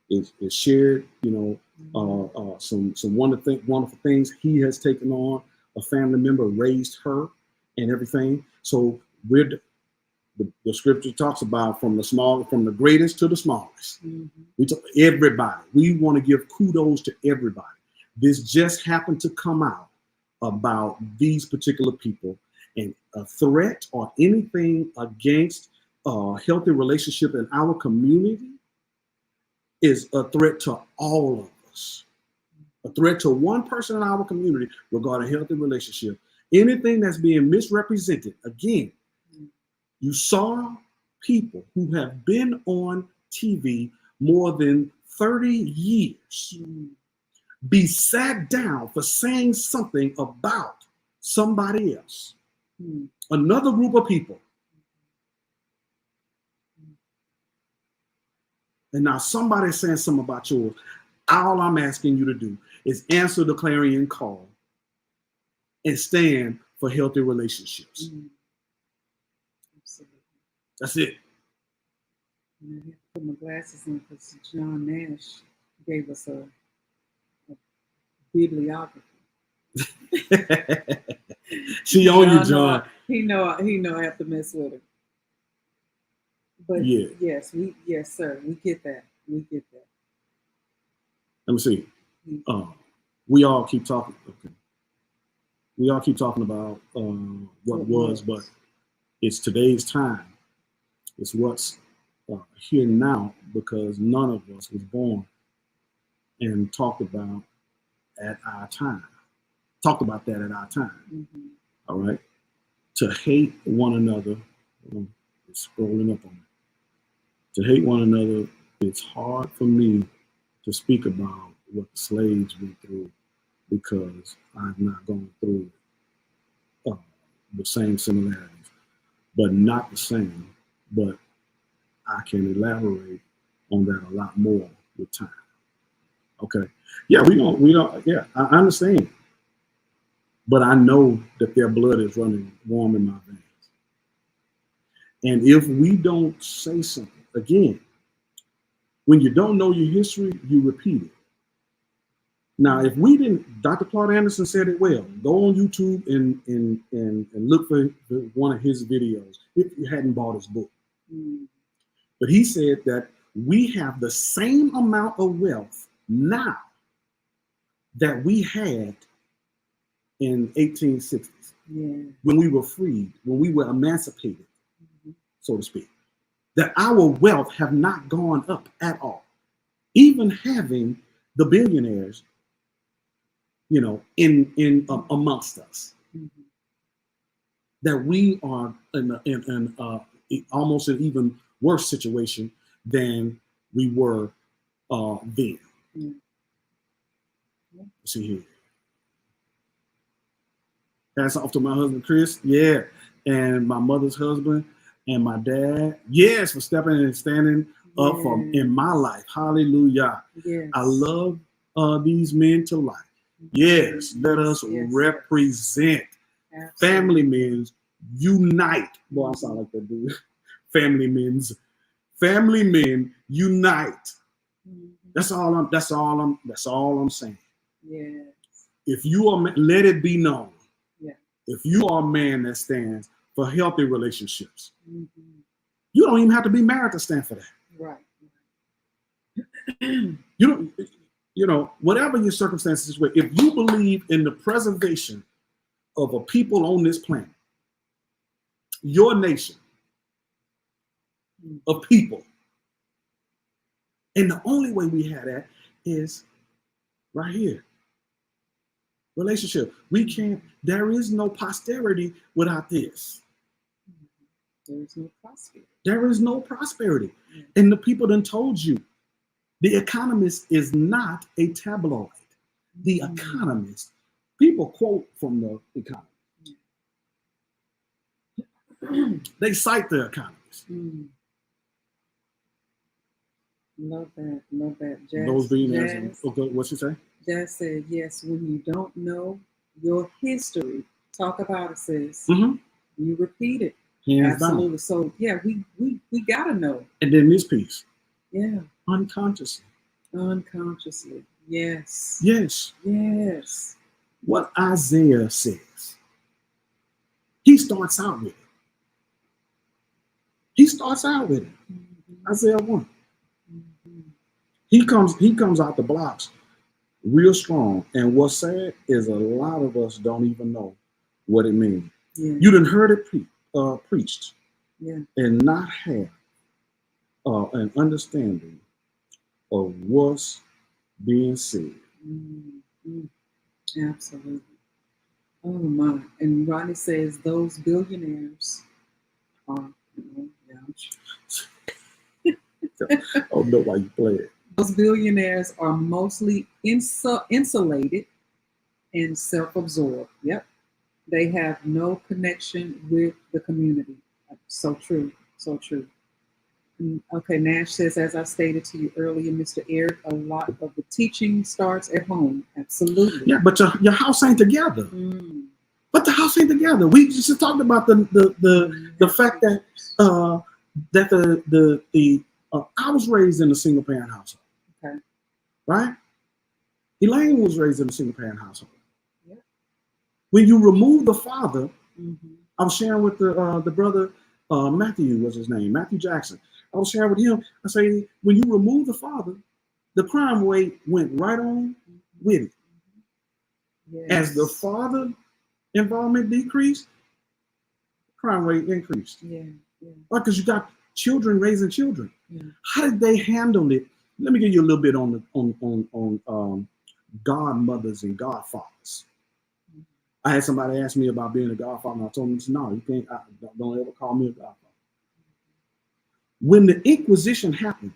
is shared, some wonderful things. He has taken on a family member, raised her, and everything. So the scripture talks about from the greatest to the smallest. We talk everybody. We want to give kudos to everybody. This just happened to come out about these particular people, and a threat or anything against a healthy relationship in our community is a threat to all of us. A threat to one person in our community regarding a healthy relationship. Anything that's being misrepresented, again, you saw people who have been on TV more than 30 years be sat down for saying something about somebody else, another group of people. And now somebody's saying something about yours. All I'm asking you to do is answer the clarion call and stand for healthy relationships. Absolutely. That's it. I have to put my glasses on because John Nash gave us a bibliography. She on you, John. He know I have to mess with him. But yeah. Yes, sir. We get that. Let me see. We all keep talking. Okay. We all keep talking about what was, but it's today's time. It's what's here now, because none of us was born and talked about at our time. Talked about that at our time. All right. To hate one another. It's scrolling up on me. To hate one another, it's hard for me to speak about what the slaves went through, because I've not gone through the same similarities, but not the same. But I can elaborate on that a lot more with time. Okay. Yeah, we don't. Yeah, I understand. But I know that their blood is running warm in my veins. And if we don't say something, again, when you don't know your history, you repeat it. Now, if we didn't, Dr. Claude Anderson said it well. Go on YouTube and look for one of his videos if you hadn't bought his book. But he said that we have the same amount of wealth now that we had in 1860s, when we were freed, when we were emancipated, so to speak. That our wealth have not gone up at all. Even having the billionaires, in amongst us, that we are in almost an even worse situation than we were then. Let's see here. Hats off to my husband, Chris. Yeah. And my mother's husband and my dad. Yes, for stepping and standing up for in my life. Hallelujah. Yes. I love these men to life. Yes. Let us represent. Absolutely. Family men unite. Boy, I sound like that dude. Family men unite. That's all I'm saying. Yes. If you are, let it be known. Yeah. If you are a man that stands for healthy relationships. Mm-hmm. You don't even have to be married to stand for that. Right. You don't, you know, whatever your circumstances were, if you believe in the preservation of a people on this planet, your nation of people, and the only way we have that is right here. Relationship. We can't, there is no posterity without this. There is no prosperity. There is no prosperity. And the people done told you, The Economist is not a tabloid. The Economist, people quote from the Economist. They cite the Economist. Love that, love that. Jazz, Those being Jazz, okay, what's she say? Jazz said, yes, when you don't know your history, talk about it, sis. Mm-hmm. You repeat it. Hands Absolutely. down. So yeah, we gotta know. And then this piece. Yeah. Unconsciously. Unconsciously. Yes. Yes. Yes. What Isaiah says. He starts out with it. He starts out with it. Mm-hmm. Isaiah 1. Mm-hmm. He comes out the blocks real strong. And what's sad is a lot of us don't even know what it means. Yeah. You done heard it preached. Yeah. And not have an understanding of what's being said. Mm-hmm. Absolutely. Oh my. And Ronnie says those billionaires are, I don't know why you play it. Those billionaires are mostly insulated and self-absorbed. Yep. They have no connection with the community. So true. So true. Okay, Nash says, as I stated to you earlier, Mr. Eric, a lot of the teaching starts at home. Absolutely. Yeah, but your house ain't together. But the house ain't together. We just talked about the fact that I was raised in a single parent household. Okay. Right? ELAINE was raised in a single parent household. Yeah. When you remove the father, Mm-hmm. I was sharing with the brother Matthew was his name, Matthew Jackson. I was sharing with him. I say, when you remove the father, the crime rate went right on with it. Yes. As the father involvement decreased, crime rate increased. Yeah, yeah. Because you got children raising children. Yeah. How did they handle it? Let me give you a little bit on godmothers and godfathers. I had somebody ask me about being a godfather, and I told them, no, you can't. Don't ever call me a godfather. When the Inquisition happened,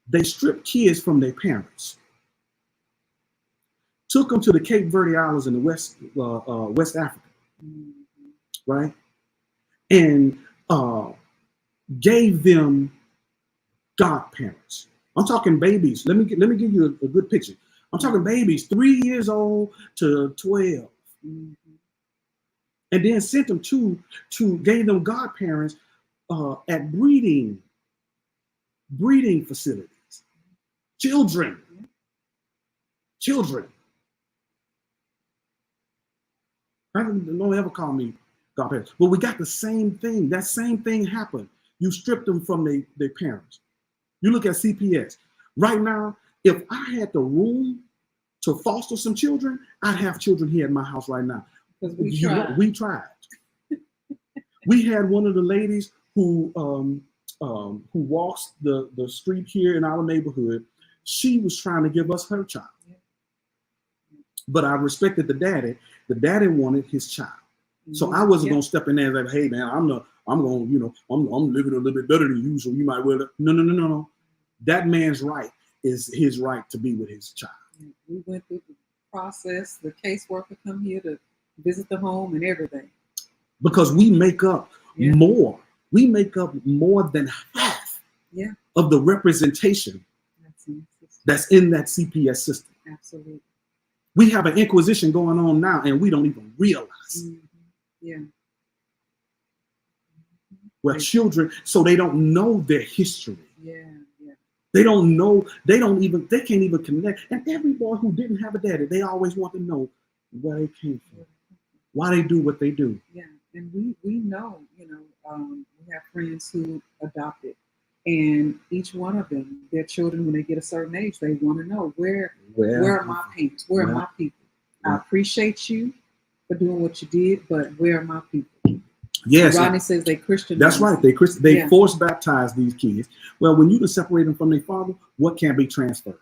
they stripped kids from their parents, took them to the Cape Verde Islands in the West Africa, right, and gave them godparents. I'm talking babies. Let me give you a good picture. I'm talking babies 3 years old to 12, and then sent them gave them godparents at breeding facilities. Children. Don't ever call me godparents. But we got the same thing. That same thing happened. You stripped them from their parents. You look at CPS. Right now, if I had the room to foster some children, I'd have children here at my house right now. Because we tried. We had one of the ladies who walks the street here in our neighborhood. She was trying to give us her child. But I respected the daddy. The daddy wanted his child. So I wasn't gonna step in there and say, hey man, I'm living a little bit better than you, so you might well. No. That man's right is his right to be with his child. We went through the process. The caseworker come here to visit the home and everything. Because we make up more. We make up more than half of the representation that's in that CPS system. Absolutely. We have an inquisition going on now, and we don't even realize. Yeah. Where children, so they don't know their history. Yeah. They don't know, they can't even connect. And every boy who didn't have a daddy, they always want to know where they came from, why they do what they do. Yeah. And we know, we have friends who adopted, and each one of them, their children, when they get a certain age, they want to know where are my parents, where are my people. I appreciate you for doing what you did, but where are my people? Yes, Rodney says they Christian. That's right. They force baptize these kids. Well, when you can separate them from their father, what can be transferred?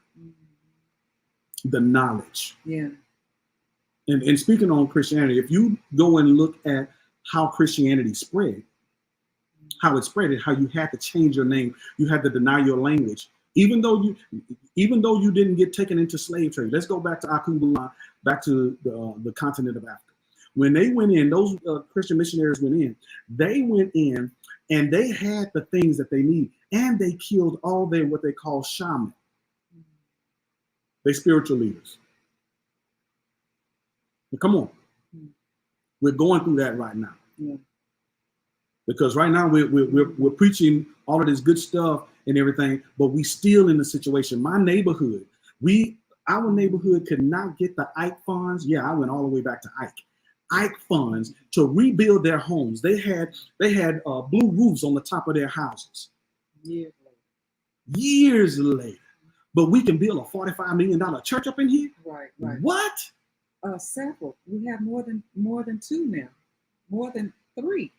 The knowledge. Yeah. And speaking on Christianity, if you go and look at how Christianity spread, how it spread, how you had to change your name, you had to deny your language, even though you didn't get taken into slave trade. Let's go back to Akubu, back to the continent of Africa. When they went in, those Christian missionaries went in and they had the things that they need, and they killed all their what they call shaman. They spiritual leaders. But come on, we're going through that right now. Yeah. Because right now we're preaching all of this good stuff and everything, but we still in the situation. My neighborhood, our neighborhood could not get the Ike funds. Yeah, I went all the way back to Ike funds to rebuild their homes. They had blue roofs on the top of their houses. Years later. But we can build a $45 million church up in here? Right. What? Several. We have more than two now. More than three.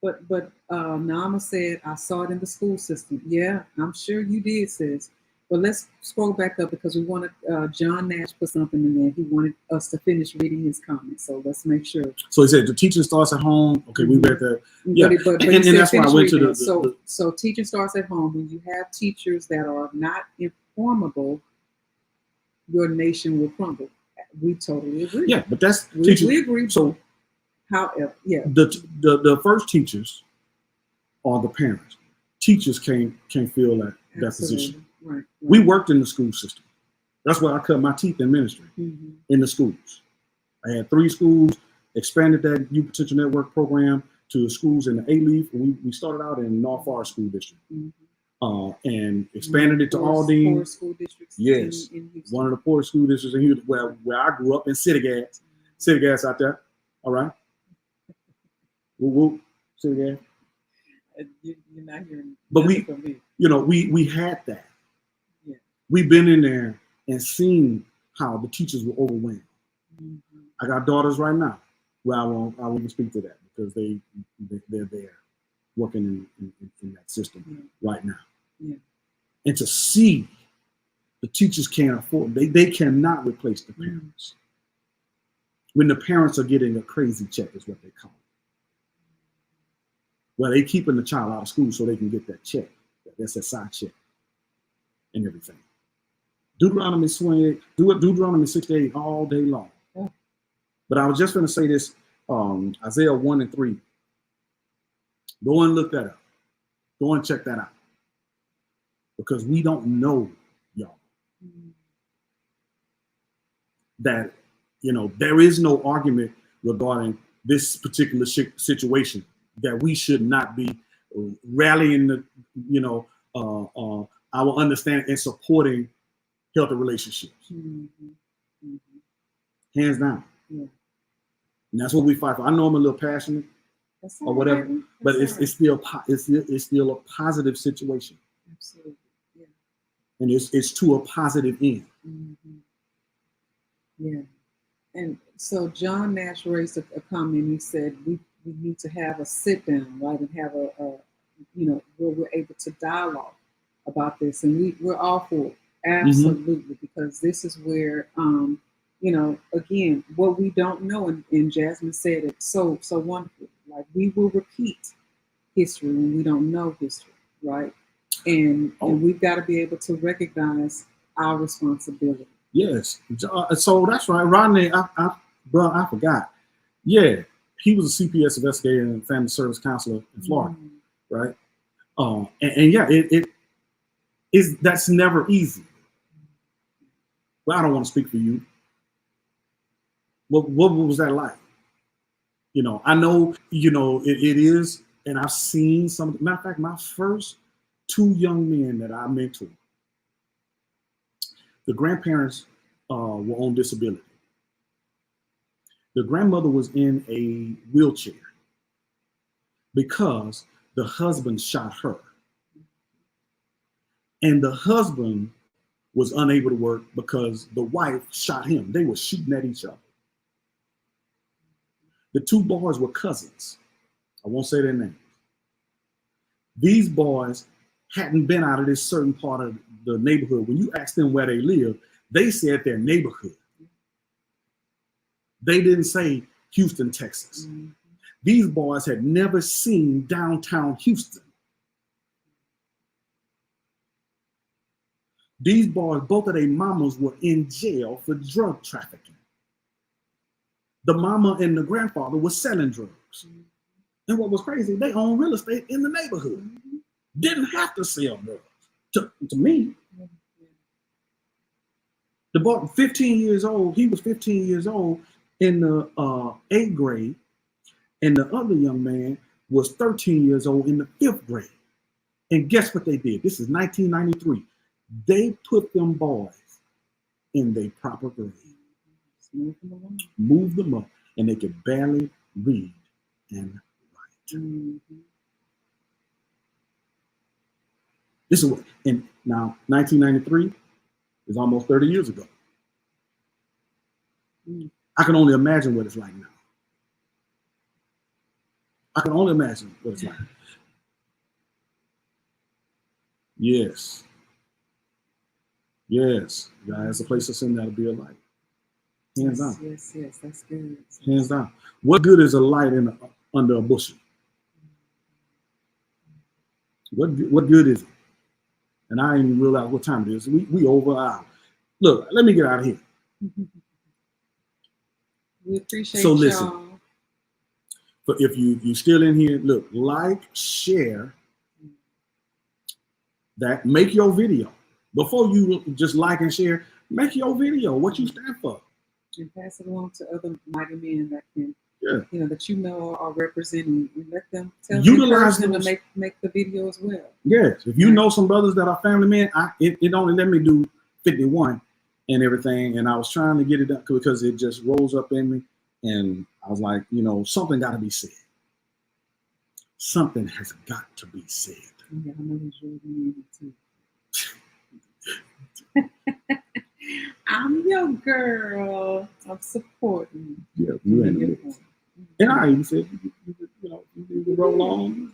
But Nama said, I saw it in the school system. Yeah, I'm sure you did, sis. But let's scroll back up because we wanted John Nash put something in there. He wanted us to finish reading his comments. So let's make sure. So he said the teaching starts at home. Okay, we read that. Yeah, but and that's why I went to So teaching starts at home. When you have teachers that are not informable, your nation will crumble. We totally agree. Yeah, but that's we agree. So, however, yeah, the first teachers are the parents. Teachers can't fill that position. Right. We worked in the school system. That's where I cut my teeth in ministry, in the schools. I had 3 schools, expanded that Youth Potential Network program to schools in the A-Leaf. We started out in North Forest School District and expanded it to Aldine. Poor school districts. Yes, in one of the poorest school districts in Houston, where I grew up in City Gas. City Gas out there. All right. Whoop, whoop. City Gas. You're not hearing. But we had that. Yeah. We've been in there and seen how the teachers were overwhelmed. I got daughters right now. Well, I won't even speak to that because they're there working in that system right now. Yeah. And to see the teachers can't afford, they cannot replace the parents. When the parents are getting a crazy check is what they call it. Well, they keeping the child out of school so they can get that check, that SSI check and everything. Deuteronomy 68 all day long. Yeah. But I was just going to say this, Isaiah 1 and 3. Go and look that up. Go and check that out. Because we don't know, y'all, that, there is no argument regarding this particular situation that we should not be rallying our understanding and supporting healthy relationships. Hands down. Yeah. And that's what we fight for. I know I'm a little passionate or whatever, but it's still a positive situation. Absolutely. Yeah. And it's to a positive end. Yeah. And so John Nash raised a comment. He said we need to have a sit down, right, and have a where we're able to dialogue about this, and we're all for it, absolutely, because this is where again, what we don't know, and Jasmine said it so wonderfully, like we will repeat history when we don't know history, right? And we've got to be able to recognize our responsibility. Yes, so that's right, Rodney. I forgot. Yeah, he was a CPS investigator and family service counselor in Florida, right? And yeah, it is. That's never easy. But I don't want to speak for you. What was that like? I know, it is, and I've seen some. Matter of fact, my first 2 young men that I mentored, the grandparents were on disability. The grandmother was in a wheelchair. because the husband shot her. And the husband was unable to work because the wife shot him. They were shooting at each other. The two boys were cousins. I won't say their names. These boys hadn't been out of this certain part of the neighborhood. When you asked them where they live, they said their neighborhood. They didn't say Houston, Texas. Mm-hmm. These boys had never seen downtown Houston. These boys, both of their mamas were in jail for drug trafficking. The mama and the grandfather were selling drugs. Mm-hmm. And what was crazy, they owned real estate in the neighborhood. Mm-hmm. Didn't have to sell drugs. To me. Mm-hmm. The boy, 15 years old, he was 15 years old in the 8th grade, and the other young man was 13 years old in the 5th grade. And guess what they did? This is 1993. They put them boys in their proper grade. Moved them up, and they could barely read and write. Mm-hmm. This is what, and now 1993 is almost 30 years ago. Mm. I can only imagine what it's like now. I can only imagine what it's like. Yes. Yes. God has a place to send that to be a light. Hands down. Yes, that's good. Hands down. What good is a light under a bushel? What good is it? And I didn't even realize what time it is. We over an hour. Look, let me get out of here. We appreciate so listen, y'all. But if you're still in here, look, like, share that, make your video. Before you just like and share, make your video, what you stand for. And pass it along to other mighty men that can, that you know are representing, and let them utilize them to make the video as well. Yes, if you know some brothers that are family men, it only let me do 51 and everything, and I was trying to get it done because it just rose up in me, and I was like, something got to be said. Something has got to be said. Yeah, I know he's really too. I'm your girl. I'm supporting. Yeah, you ain't it. And I even said, you roll on.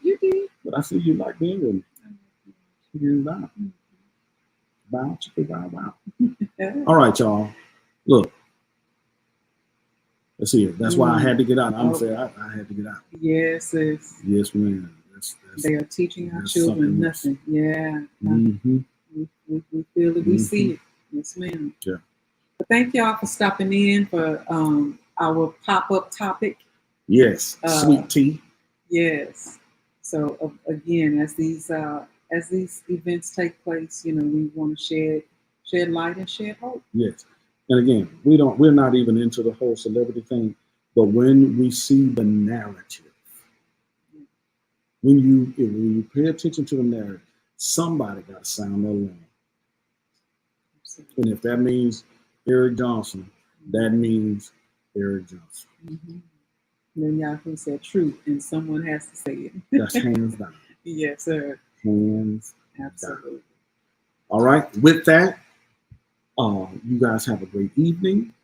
You did. But I see you like being with me. Bow, chicka, bow, bow. All right, y'all. Look. Let's see it. That's why I had to get out. I'm saying I had to get out. Yes, yes, ma'am. They are teaching our children nothing. Yeah. Mm-hmm. We feel it. We see it. Yes, ma'am. Yeah. But thank y'all for stopping in for our pop-up topic. Yes. Sweet tea. Yes. So again, as these events take place, we want to shed light and shed hope. Yes. And again, we're not even into the whole celebrity thing, but when we see the narrative, when you pay attention to the narrative, somebody got to sound the alarm. And if that means Eric Johnson, that means Eric Johnson. Mm-hmm. Then Yahoo said truth, and someone has to say it. That's hands down. Yes, sir. Hands absolutely down. All right. With that, you guys have a great evening.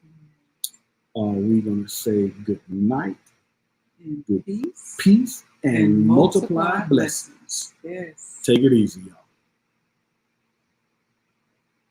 We're going to say good night. And good peace and multiply blessings. Yes. Take it easy, y'all.